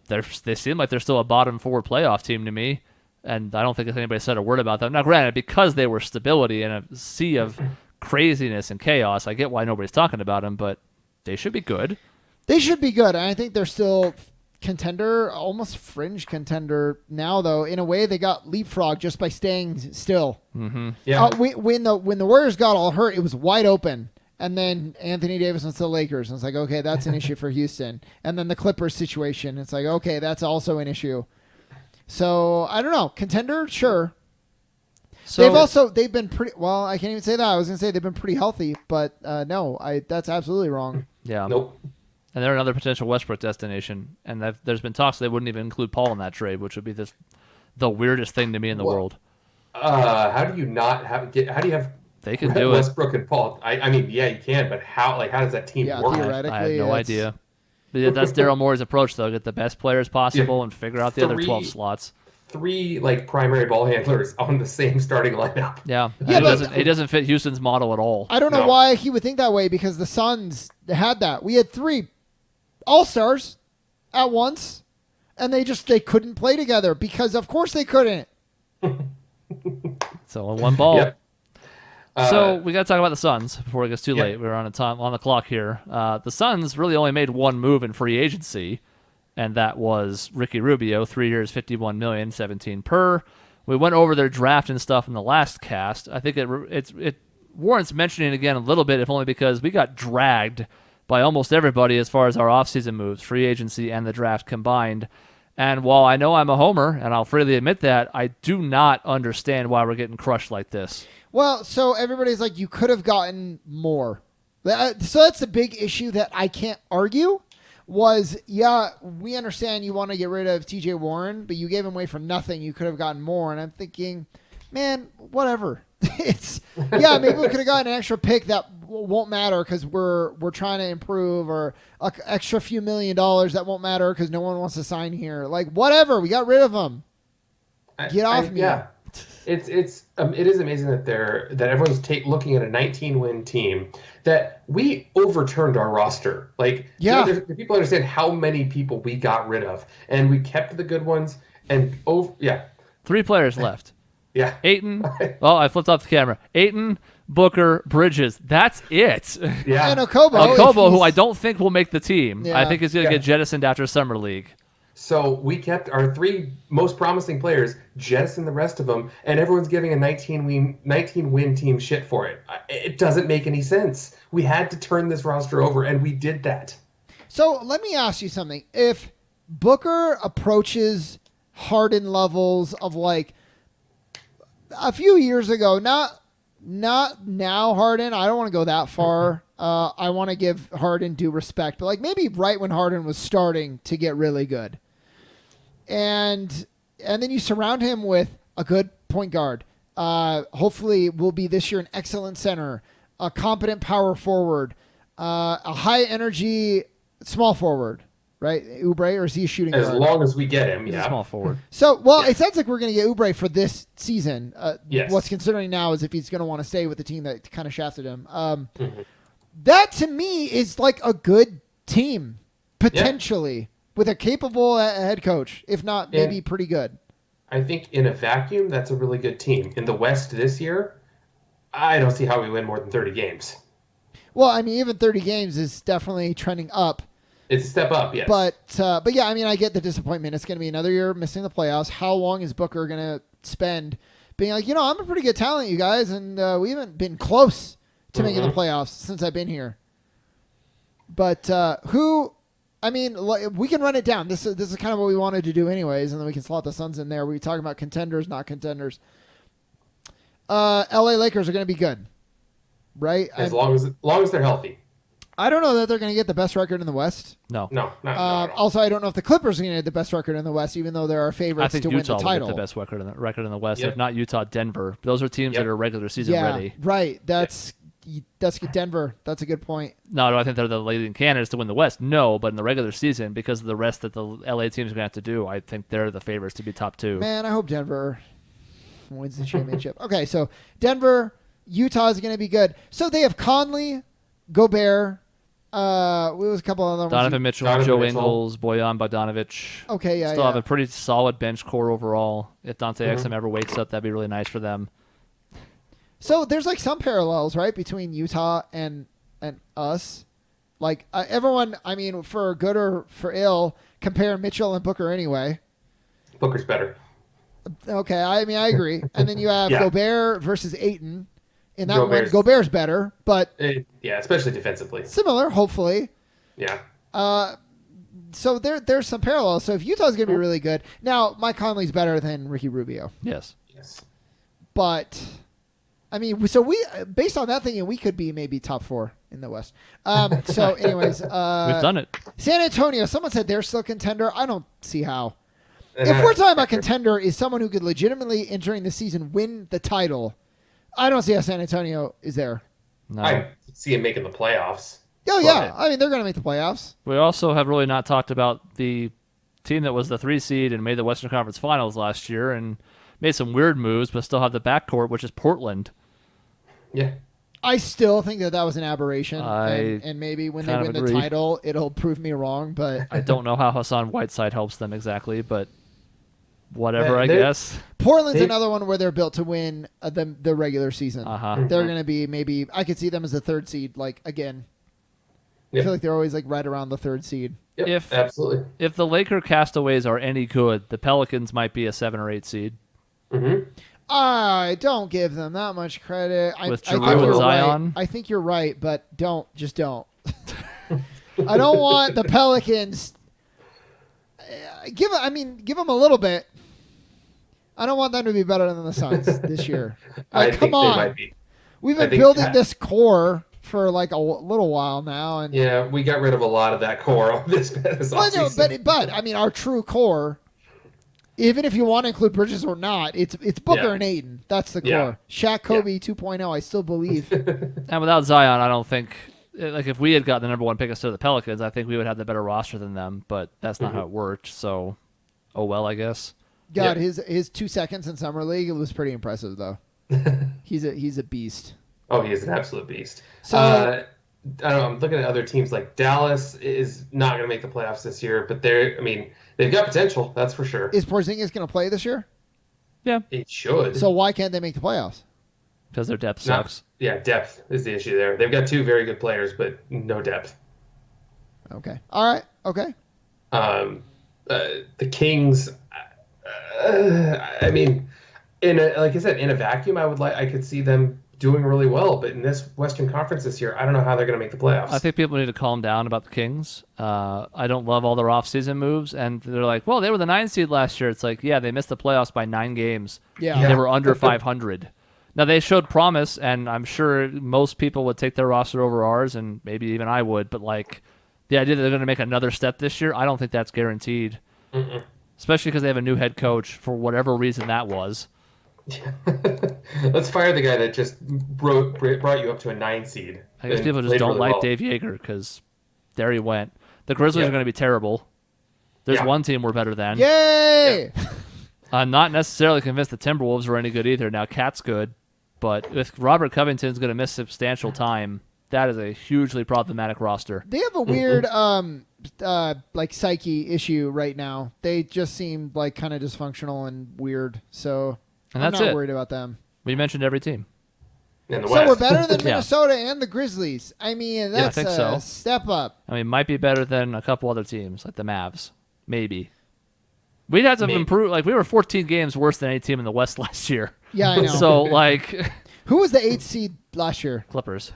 They seem like they're still a bottom-four playoff team to me, and I don't think anybody said a word about them. Now, granted, because they were stability in a sea of craziness and chaos, I get why nobody's talking about them, but they should be good. They should be good, and I think they're still contender, almost fringe contender now, though. In a way, they got leapfrog just by staying still. Mm-hmm. Yeah. When the Warriors got all hurt, it was wide open. And then Anthony Davis went to the Lakers. And it's like, okay, that's an issue for Houston. And then the Clippers situation. It's like, okay, that's also an issue. So, I don't know. Contender? Sure. So they've been pretty, well, I can't even say that. I was going to say they've been pretty healthy. But no, that's absolutely wrong. Yeah. Nope. And they're another potential Westbrook destination. And there's been talks they wouldn't even include Paul in that trade, which would be the weirdest thing to me in the world. How do you not have, how do you have they can do Westbrook and Paul? I mean, yeah, you can, but how does that team work? I have no idea. But that's Daryl Morey's approach, though. Get the best players possible and figure out the other 12 slots. 3 primary ball handlers on the same starting lineup. Yeah, it doesn't fit Houston's model at all. I don't know why he would think that way, because the Suns had that. We had 3 all-stars at once, and they couldn't play together because, of course, they couldn't. So, one ball. Yep. So we got to talk about the Suns before it gets too late. We're on the clock here. The Suns really only made one move in free agency, and that was Ricky Rubio, 3 years, $51 million, 17 per. We went over their draft and stuff in the last cast. I think it warrants mentioning again a little bit, if only because we got dragged by almost everybody as far as our offseason moves, free agency and the draft combined. And while I know I'm a homer, and I'll freely admit that, I do not understand why we're getting crushed like this. Well, so everybody's like, you could have gotten more. So that's the big issue that I can't argue was, we understand you want to get rid of TJ Warren, but you gave him away for nothing. You could have gotten more. And I'm thinking, man, whatever. Maybe we could have gotten an extra pick that won't matter because we're trying to improve, or an extra few $1 million that won't matter because no one wants to sign here. Like, whatever. We got rid of him. Get off me. Yeah. It is amazing that everyone's looking at a 19-win team that we overturned our roster. Like, people understand how many people we got rid of, and we kept the good ones. And 3 players left. Yeah, Ayton. Oh, I flipped off the camera. Ayton, Booker, Bridges. That's it. Yeah, and Okobo, who I don't think will make the team. Yeah. I think he's going to get jettisoned after Summer League. So we kept our 3 most promising players, jettisoned the rest of them, and everyone's giving a 19-win team shit for it. It doesn't make any sense. We had to turn this roster over, and we did that. So let me ask you something. If Booker approaches Harden levels of like a few years ago, not now Harden, I don't want to go that far. I want to give Harden due respect, but like maybe right when Harden was starting to get really good. And then you surround him with a good point guard. Hopefully will be this year an excellent center, a competent power forward, a high energy small forward, right? Oubre, or is he a shooting guard? As long as we get him, He's a small forward. So, it sounds like we're going to get Oubre for this season. Yes. What's considering now is if he's going to want to stay with the team that kind of shafted him. That to me is like a good team, potentially, with a capable head coach, if not maybe pretty good. I think in a vacuum, that's a really good team. In the West this year, I don't see how we win more than 30 games. Well, I mean, even 30 games is definitely trending up. It's a step up, yes. But yeah, I mean, I get the disappointment. It's going to be another year missing the playoffs. How long is Booker going to spend being like, I'm a pretty good talent, you guys, and we haven't been close to making the playoffs since I've been here. But we can run it down. This is kind of what we wanted to do anyways, and then we can slot the Suns in there. We're talking about contenders, not contenders. LA Lakers are going to be good, right? As long as they're healthy. I don't know that they're going to get the best record in the West. No. No. Also, I don't know if the Clippers are going to get the best record in the West, even though they're our favorites to win the title. I think Utah will get the best record in the West. If not Utah, Denver. Those are teams that are regular season ready. Right. That's Denver. That's a good point. No, do I think they're the leading candidates to win the West? No, but in the regular season, because of the rest that the LA teams are going to have to do, I think they're the favorites to be top 2. Man, I hope Denver wins the championship. Okay, so Denver, Utah is going to be good. So they have Conley, Gobert, what was a couple other ones? Donovan Mitchell, Joe Ingles, Bojan Bogdanovic. Okay, Still have a pretty solid bench core overall. If Dante Exum ever wakes up, that'd be really nice for them. So there's like some parallels, right, between Utah and us. Like everyone, I mean, for good or for ill, compare Mitchell and Booker anyway. Booker's better. Okay, I mean, I agree. And then you have Gobert versus Ayton. In that one, Gobert's better, but especially defensively. Similar, hopefully. Yeah. So there's some parallels. So if Utah's going to be really good, now Mike Conley's better than Ricky Rubio. Yes. But I mean, so we based on that thing, we could be maybe top 4 in the West. So, anyways, we've done it. San Antonio. Someone said they're still a contender. I don't see how. If we're talking about contender, is someone who could legitimately entering the season win the title. I don't see how San Antonio is there. No. I see him making the playoffs. Oh, yeah. I mean, they're going to make the playoffs. We also have really not talked about the team that was the 3 seed and made the Western Conference Finals last year and made some weird moves, but still have the backcourt, which is Portland. Yeah. I still think that was an aberration. And maybe when they win the title, it'll prove me wrong. But I don't know how Hassan Whiteside helps them exactly, but whatever, I guess. Portland's another one where they're built to win the regular season. They're going to be maybe I could see them as a 3rd seed. Like again, I feel like they're always like right around the 3rd seed. Yep, absolutely. If the Laker castaways are any good, the Pelicans might be a 7 or 8 seed. I don't give them that much credit. With Giroux and Zion, right. I think you're right, but don't. I don't want the Pelicans. Give them a little bit. I don't want them to be better than the Suns this year. Like, come on. They might be. We've been building this core for like a little while now, and we got rid of a lot of that core this offseason. But I mean, our true core, even if you want to include Bridges or not, it's Booker and Ayton. That's the core. Shaq, Kobe 2.0. I still believe. And without Zion, I don't think. Like if we had got the number 1 pick instead of the Pelicans, I think we would have the better roster than them. But that's not how it worked. So, oh well, I guess. God, his 2 seconds in summer league was pretty impressive though. He's a beast. Oh, he is an absolute beast. So I don't know, I'm looking at other teams like Dallas is not going to make the playoffs this year, but they've got potential, that's for sure. Is Porzingis going to play this year? Yeah, it should. So why can't they make the playoffs? Because their depth sucks. Depth is the issue there. They've got 2 very good players, but no depth. Okay. All right. Okay. The Kings. I mean, like I said, in a vacuum, I could see them doing really well. But in this Western Conference this year, I don't know how they're going to make the playoffs. I think people need to calm down about the Kings. I don't love all their offseason moves, and they're like, well, they were the 9 seed last year. It's like, yeah, they missed the playoffs by 9 games. Yeah. They were under 500. Now, they showed promise, and I'm sure most people would take their roster over ours, and maybe even I would. But, like, the idea that they're going to make another step this year, I don't think that's guaranteed. Especially because they have a new head coach for whatever reason that was. Let's fire the guy that just brought you up to a 9 seed. I guess people just don't like Dave Yeager because there he went. The Grizzlies are going to be terrible. There's one team we're better than. Yay! I'm not necessarily convinced the Timberwolves are any good either. Now, Cat's good, but if Robert Covington's going to miss substantial time, that is a hugely problematic roster. They have a weird like psyche issue right now. They just seem like kind of dysfunctional and weird. So I'm not worried about them. We mentioned every team. In the West. We're better than Minnesota and the Grizzlies. I mean, that's a step up. I mean, might be better than a couple other teams like the Mavs. Maybe. We'd have to improve. Like, we were 14 games worse than any team in the West last year. Yeah, I know. So, like... Who was the 8th seed last year? Clippers.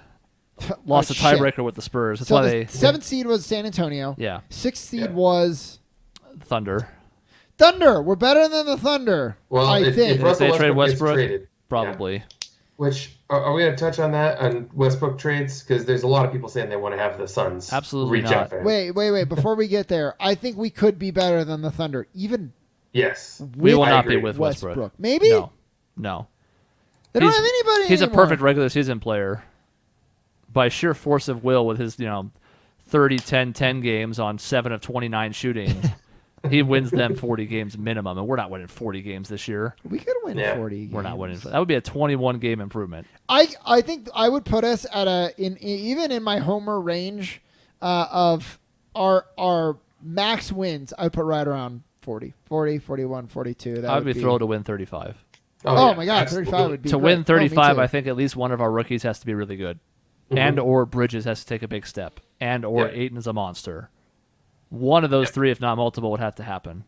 Lost a tiebreaker with the Spurs. That's why they... 7th seed was San Antonio. Yeah. 6th seed was... Thunder. Thunder. We're better than the Thunder. Well, I think. If they trade Westbrook Westbrook, probably. Which are we going to touch on that on Westbrook trades? Because there's a lot of people saying they want to have the Suns Absolutely reach not. out for him. Wait. Before we get there, I think we could be better than the Thunder, even. Yes, we will not be with Westbrook. Maybe. No. They don't have anybody. He's anymore. a perfect regular season player by sheer force of will with his 30-10-10 games on 7 of 29 shooting. He wins them 40 games minimum, and we're not winning 40 games this year. We could win 40 games. We're not winning. That would be a 21 game improvement. I think I would put us at even in my homer range of our max wins. I would put right around 40, 41, 42. I would be thrilled to win 35. Oh my God, 35 would be to great. win 35. I think at least one of our rookies has to be really good, and or Bridges has to take a big step, and or Ayton is a monster. One of those three, if not multiple, would have to happen.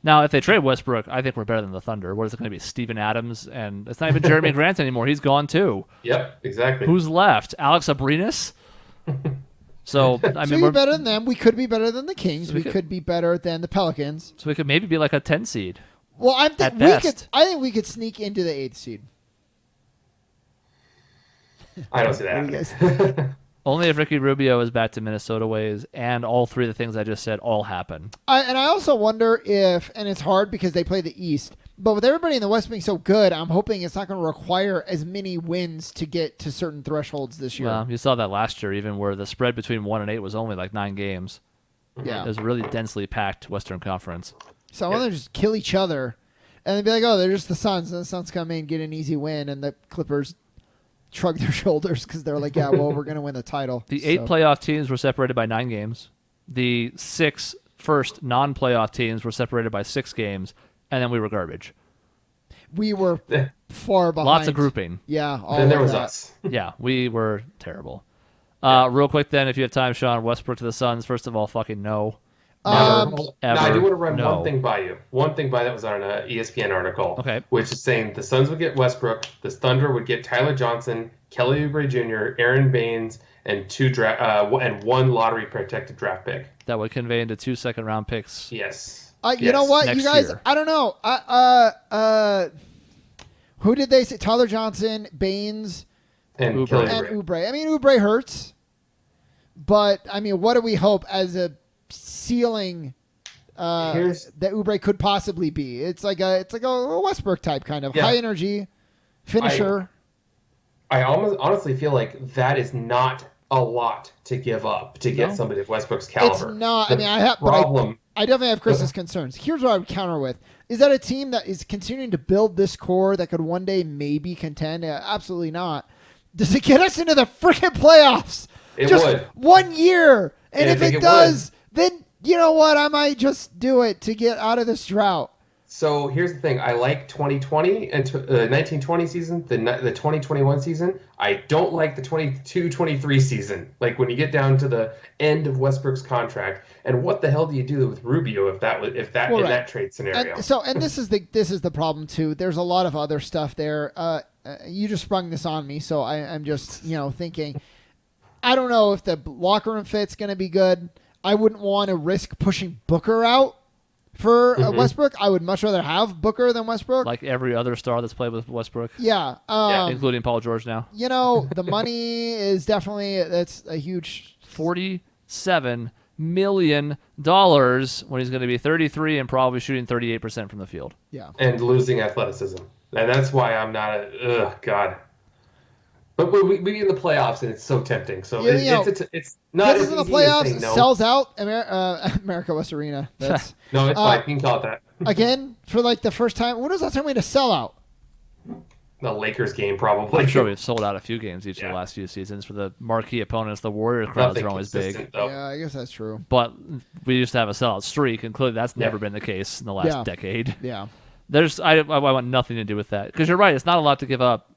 Now, if they trade Westbrook, I think we're better than the Thunder. What is it going to be? Steven Adams, and it's not even Jeremy Grant anymore. He's gone too. Yep, exactly. Who's left? Alex Abrinas. So we're better than them. We could be better than the Kings. We could be better than the Pelicans. So we could maybe be like a 10 seed. Well, I think we could sneak into the 8th seed. I don't see that. Only if Ricky Rubio is back to Minnesota ways, and all three of the things I just said all happen. I also wonder if, and it's hard because they play the East, but with everybody in the West being so good, I'm hoping it's not going to require as many wins to get to certain thresholds this year. Well, you saw that last year, even where the spread between 1 and 8 was only like 9 games. Yeah, it was a really densely packed Western Conference. So I want them to just kill each other, and then be like, "Oh, they're just the Suns," and the Suns come in, get an easy win, and the Clippers shrug their shoulders because they're like, "Yeah, well, we're going to win the title." The 8 playoff teams were separated by 9 games. The 6 first non-playoff teams were separated by 6 games, and then we were garbage. We were far behind. Lots of grouping. Yeah, then there was us. Yeah, we were terrible. Real quick, then, if you have time, Shaun, Westbrook to the Suns. First of all, fucking no. Now, I do want to run one thing by you. One thing that was on an ESPN article, which is saying the Suns would get Westbrook, the Thunder would get Tyler Johnson, Kelly Oubre Jr., Aaron Baines, and 1 lottery protected draft pick. That would convey into 2 second-round picks. Yes. You know what, you guys? Year. I don't know. Who did they say? Tyler Johnson, Baines, and Oubre. I mean, Oubre hurts, but I mean, what do we hope as a ceiling that Oubre could possibly be? It's like a Westbrook type kind of high energy finisher. I honestly feel like that is not a lot to give up to get somebody of Westbrook's caliber. It's not. I definitely have Chris's concerns. Here's what I would counter with. Is that a team that is continuing to build this core that could one day maybe contend? Absolutely not. Does it get us into the freaking playoffs? It just would. 1 year. And if it does, would. then you know what? I might just do it to get out of this drought. So here's the thing. I like 2020 and 1920 season, the 2021 season. I don't like the 22-23 season. Like when you get down to the end of Westbrook's contract, and what the hell do you do with Rubio if that trade scenario? And this is the problem too. There's a lot of other stuff there. You just sprung this on me, so I'm just thinking. I don't know if the locker room fit's going to be good. I wouldn't want to risk pushing Booker out for Westbrook. I would much rather have Booker than Westbrook. Like every other star that's played with Westbrook. Yeah. Including Paul George now. The money is that's a huge... $47 million when he's going to be 33 and probably shooting 38% from the field. Yeah. And losing athleticism. And that's why I'm not God. But we be in the playoffs, and it's so tempting. So it's not as easy in the playoffs, as saying no. sells out America West Arena. That's, no, it's fine. You can call it that. Again, for like the first time. When was the last time we had a sellout? The Lakers game, probably. I'm sure we've sold out a few games each of the last few seasons for the marquee opponents. The Warrior crowds are always big. Though. Yeah, I guess that's true. But we used to have a sellout streak, and clearly that's never been the case in the last decade. Yeah. I want nothing to do with that. Because you're right, it's not a lot to give up.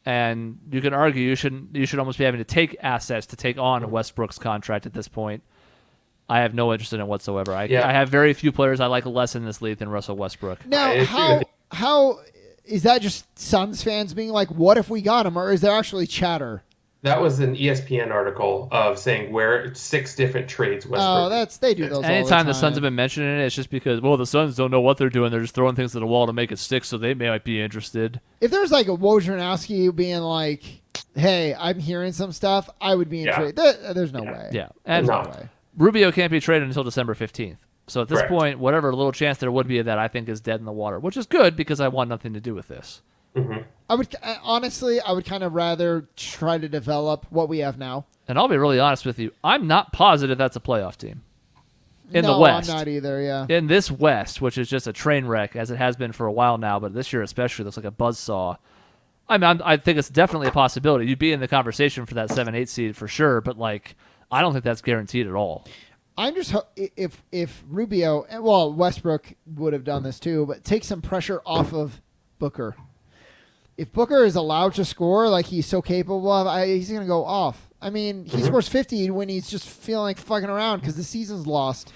And you can argue you should almost be having to take assets to take on Westbrook's contract at this point. I have no interest in it whatsoever. I have very few players I like less in this league than Russell Westbrook. Now, how is that just Suns fans being like, what if we got him? Or is there actually chatter? That was an ESPN article of saying where 6 different trades Westbrook. Oh, they do those. Anytime the Suns have been mentioning it, it's just because the Suns don't know what they're doing. They're just throwing things at the wall to make it stick, so they might be interested. If there's like a Wojnarowski being like, "Hey, I'm hearing some stuff," I would be intrigued. There's no way. Yeah, and no way. Rubio can't be traded until December 15th. So at this Correct. point, whatever little chance there would be of that, I think is dead in the water, which is good because I want nothing to do with this. Mm-hmm. I would kind of rather try to develop what we have now. And I'll be really honest with you. I'm not positive that's a playoff team. In the West. I'm not either, yeah. In this West, which is just a train wreck, as it has been for a while now, but this year especially looks like a buzzsaw. I think it's definitely a possibility. You'd be in the conversation for that 7-8 seed for sure, but I don't think that's guaranteed at all. I'm just if Rubio, well, Westbrook would have done this too, but take some pressure off of Booker. If Booker is allowed to score like he's so capable of, he's going to go off. I mean, he scores 50 when he's just feeling like fucking around because the season's lost.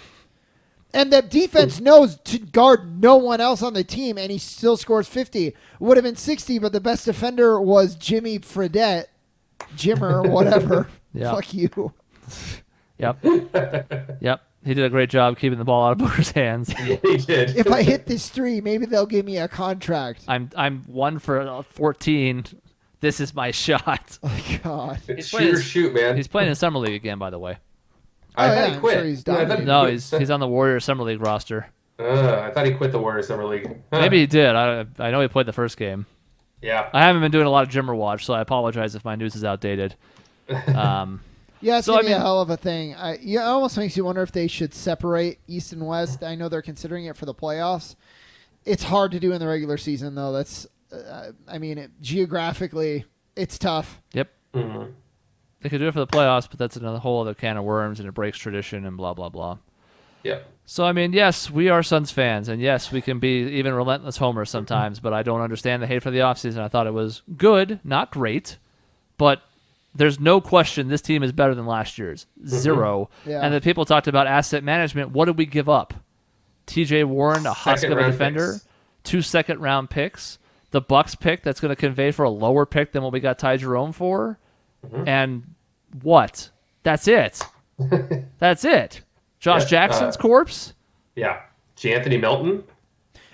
And the defense knows to guard no one else on the team, and he still scores 50. Would have been 60, but the best defender was Jimmy Fredette. Jimmer, whatever. Yeah. Fuck you. Yep. Yep. He did a great job keeping the ball out of Booker's hands. Yeah, he did. If I hit this 3, maybe they'll give me a contract. I'm 1 for 14. This is my shot. Oh, God. Shoot, man. He's playing in Summer League again, by the way. I thought he quit. I'm sure he's done. No, he's on the Warriors Summer League roster. I thought he quit the Warriors Summer League. Maybe he did. I know he played the first game. Yeah. I haven't been doing a lot of Jimmer watch, so I apologize if my news is outdated. Yeah, it's going to be a hell of a thing. It almost makes you wonder if they should separate East and West. I know they're considering it for the playoffs. It's hard to do in the regular season, though. That's, geographically, it's tough. Yep. Mm-hmm. They could do it for the playoffs, but that's another whole other can of worms, and it breaks tradition and blah, blah, blah. Yep. So, yes, we are Suns fans, and yes, we can be even relentless homers sometimes, but I don't understand the hate for the offseason. I thought it was good, not great, but there's no question this team is better than last year's. Zero. Yeah. And the people talked about asset management. What did we give up? TJ Warren, a husk of a defender, picks. 2 second-round picks, the Bucks pick that's going to convey for a lower pick than what we got Ty Jerome for, and what? That's it. That's it. Josh Jackson's corpse? Yeah. Anthony Melton?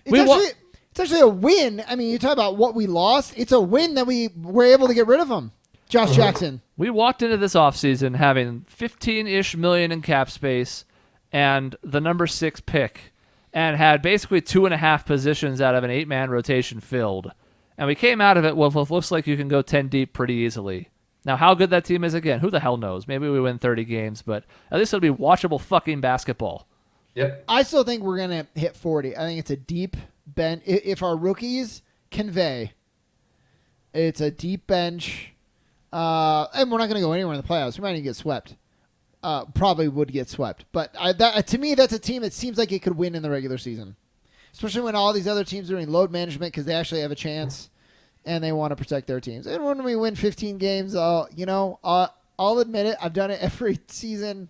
It's actually a win. I mean, you talk about what we lost. It's a win that we were able to get rid of him. Josh Jackson. We walked into this offseason having 15-ish million in cap space and the number 6 pick and had basically 2.5 positions out of an 8-man rotation filled. And we came out of it with what looks like you can go 10 deep pretty easily. Now, how good that team is, again, who the hell knows? Maybe we win 30 games, but at least it'll be watchable fucking basketball. Yep. I still think we're going to hit 40. I think it's a deep bench. If our rookies convey, it's a deep bench. And we're not going to go anywhere in the playoffs. We might even get swept. Probably would get swept. But to me, that's a team that seems like it could win in the regular season. Especially when all these other teams are doing load management because they actually have a chance and they want to protect their teams. And when we win 15 games, I'll admit it. I've done it every season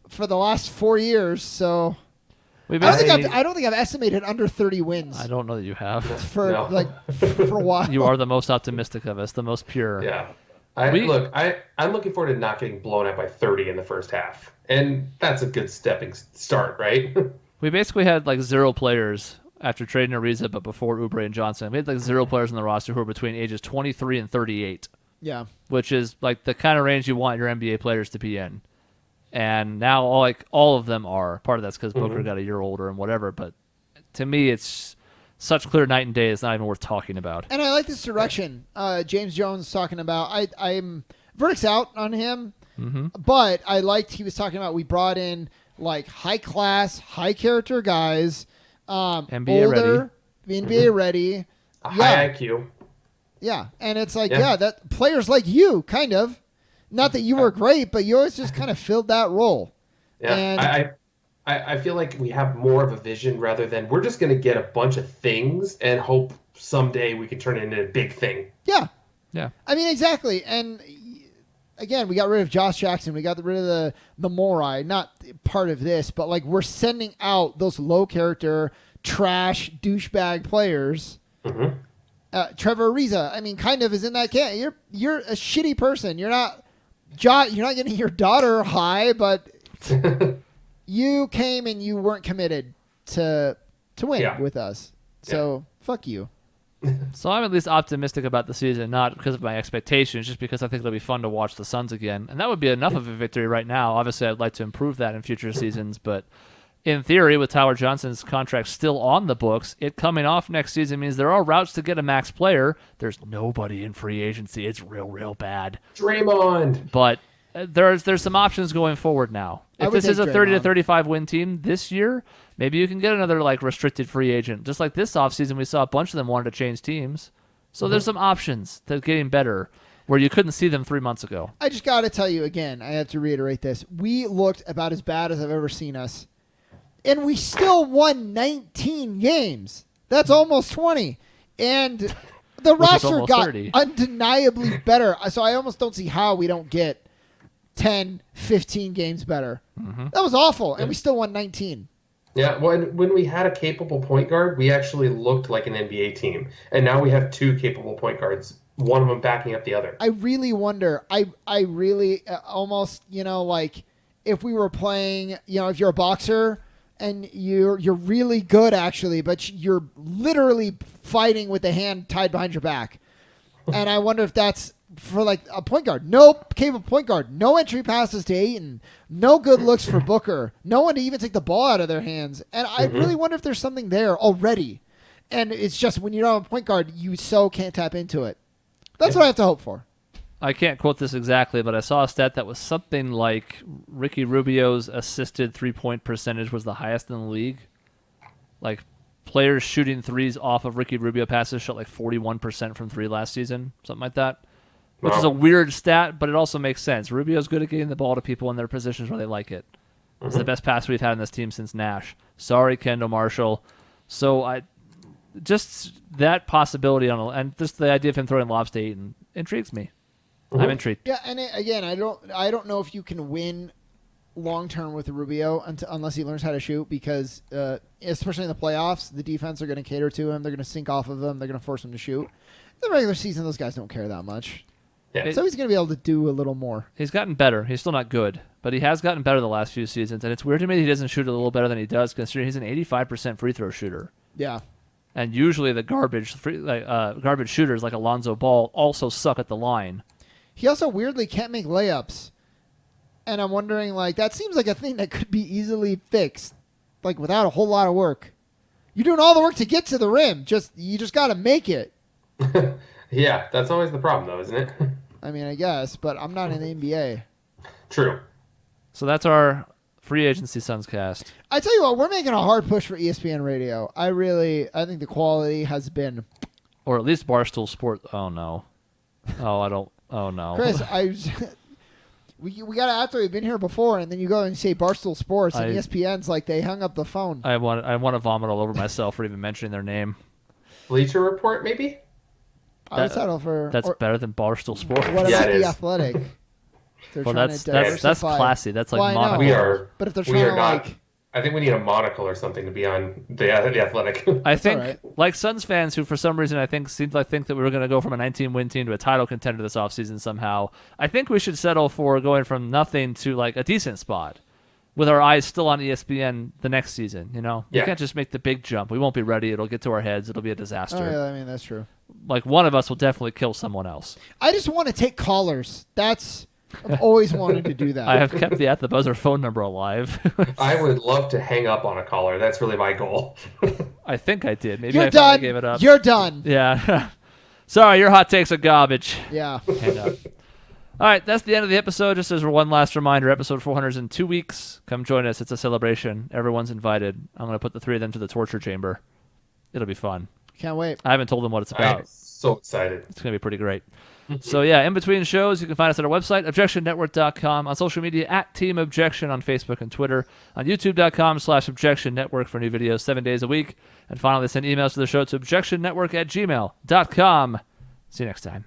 for the last 4 years. So I don't think I've estimated under 30 wins. I don't know that you have. For a while. You are the most optimistic of us, the most pure. Yeah. I'm looking forward to not getting blown out by 30 in the first half. And that's a good stepping start, right? We basically had 0 players after trading Ariza, but before Oubre and Johnson. We had 0 players on the roster who were between ages 23 and 38. Yeah. Which is the kind of range you want your NBA players to be in. And now all of them are. Part of that's because Booker got a year older and whatever, but to me it's such clear night and day it's not even worth talking about. And I like this direction James Jones talking about. I'm verdict's out on him, but I liked he was talking about we brought in high class, high character guys, NBA older, ready, NBA ready, high IQ. Yeah, and it's that players like you, kind of. Not that you were great, but you always just kind of filled that role. Yeah, and I feel like we have more of a vision rather than we're just going to get a bunch of things and hope someday we can turn it into a big thing. Yeah. Yeah. I mean, exactly. And again, we got rid of Josh Jackson. We got rid of the Morai. Not part of this, but we're sending out those low character, trash, douchebag players. Mm-hmm. Trevor Ariza, I mean, kind of is in that camp. You're a shitty person. You're not You're not getting your daughter high, but you came and you weren't committed to win with us. So fuck you. So I'm at least optimistic about the season, not because of my expectations, just because I think it'll be fun to watch the Suns again. And that would be enough of a victory right now. Obviously, I'd like to improve that in future seasons, but in theory, with Tyler Johnson's contract still on the books, it coming off next season means there are routes to get a max player. There's nobody in free agency. It's real bad. Draymond. But there's some options going forward now. If this is a 30 to 35 win team this year, maybe you can get another like restricted free agent. Just like this offseason, we saw a bunch of them wanted to change teams. So there's some options to getting better where you couldn't see them 3 months ago. I just got to tell you again, I have to reiterate this. We looked about as bad as I've ever seen us. And we still won 19 games. That's almost 20. And the roster got 30. Undeniably better. So I almost don't see how we don't get 10, 15 games better. That was awful. And we still won 19. Yeah, when we had a capable point guard, we actually looked like an NBA team. And now we have two capable point guards, one of them backing up the other. I really wonder. I really almost, like if we were playing, if you're a boxer and you're really good actually, but you're literally fighting with the hand tied behind your back. And I wonder if that's for like a point guard. No capable point guard. No entry passes to Ayton. No good looks for Booker. No one to even take the ball out of their hands. And I really wonder if there's something there already. And it's just when you don't have a point guard, you so can't tap into it. That's what I have to hope for. I can't quote this exactly, but I saw a stat that was something like Ricky Rubio's assisted three-point percentage was the highest in the league. Like, players shooting threes off of Ricky Rubio passes shot like 41% from three last season, something like that. Which is a weird stat, but it also makes sense. Rubio's good at getting the ball to people in their positions where they like it. It's the best pass we've had in this team since Nash. Sorry, Kendall Marshall. So just that possibility and just the idea of him throwing lobs to Ayton intrigues me. I'm intrigued. Yeah, and again, I don't know if you can win long term with Rubio unless he learns how to shoot, because especially in the playoffs, the defense are going to cater to him. They're going to sink off of him. They're going to force him to shoot. In the regular season, those guys don't care that much. Yeah. So he's going to be able to do a little more. He's gotten better. He's still not good, but he has gotten better the last few seasons. And it's weird to me that he doesn't shoot a little better than he does, considering he's an 85% free throw shooter. Yeah. And usually the garbage shooters like Alonzo Ball also suck at the line. He also weirdly can't make layups. And I'm wondering, that seems like a thing that could be easily fixed, without a whole lot of work. You're doing all the work to get to the rim. You just got to make it. Yeah, that's always the problem, though, isn't it? I mean, I guess, but I'm not in the NBA. True. So that's our free agency Suns cast. I tell you what, we're making a hard push for ESPN Radio. I think the quality has been... Or at least Barstool Sports. Oh, no. Oh, no. Chris, we got to, after we've been here before, and then you go and say Barstool Sports, and ESPN's like they hung up the phone. I want to vomit all over myself for even mentioning their name. Bleacher Report, maybe? I would settle for... That's better than Barstool Sports. What about The Athletic? Well, that's classy. That's like monocle. We are. But if they're trying to I think we need a monocle or something to be on the Athletic. I think, like Suns fans who, for some reason, think that we were going to go from a 19-win team to a title contender this offseason somehow, I think we should settle for going from nothing to a decent spot with our eyes still on ESPN the next season, We can't just make the big jump. We won't be ready. It'll get to our heads. It'll be a disaster. Oh, yeah, I mean, that's true. One of us will definitely kill someone else. I just want to take callers. I've always wanted to do that. I have kept the At the Buzzer phone number alive. I would love to hang up on a caller. That's really my goal. I think I did. Maybe You're I done. Gave it up. You're done. Yeah. Sorry, your hot takes are garbage. Yeah. Hang up. All right, that's the end of the episode. Just as one last reminder, episode 400 is in 2 weeks. Come join us. It's a celebration. Everyone's invited. I'm going to put the three of them to the torture chamber. It'll be fun. Can't wait. I haven't told them what it's about. I'm so excited. It's going to be pretty great. So, yeah, in between shows, you can find us at our website, objectionnetwork.com, on social media at Team Objection on Facebook and Twitter, on youtube.com/Objection Network for new videos 7 days a week. And finally, send emails to the show to objectionnetwork@gmail.com. See you next time.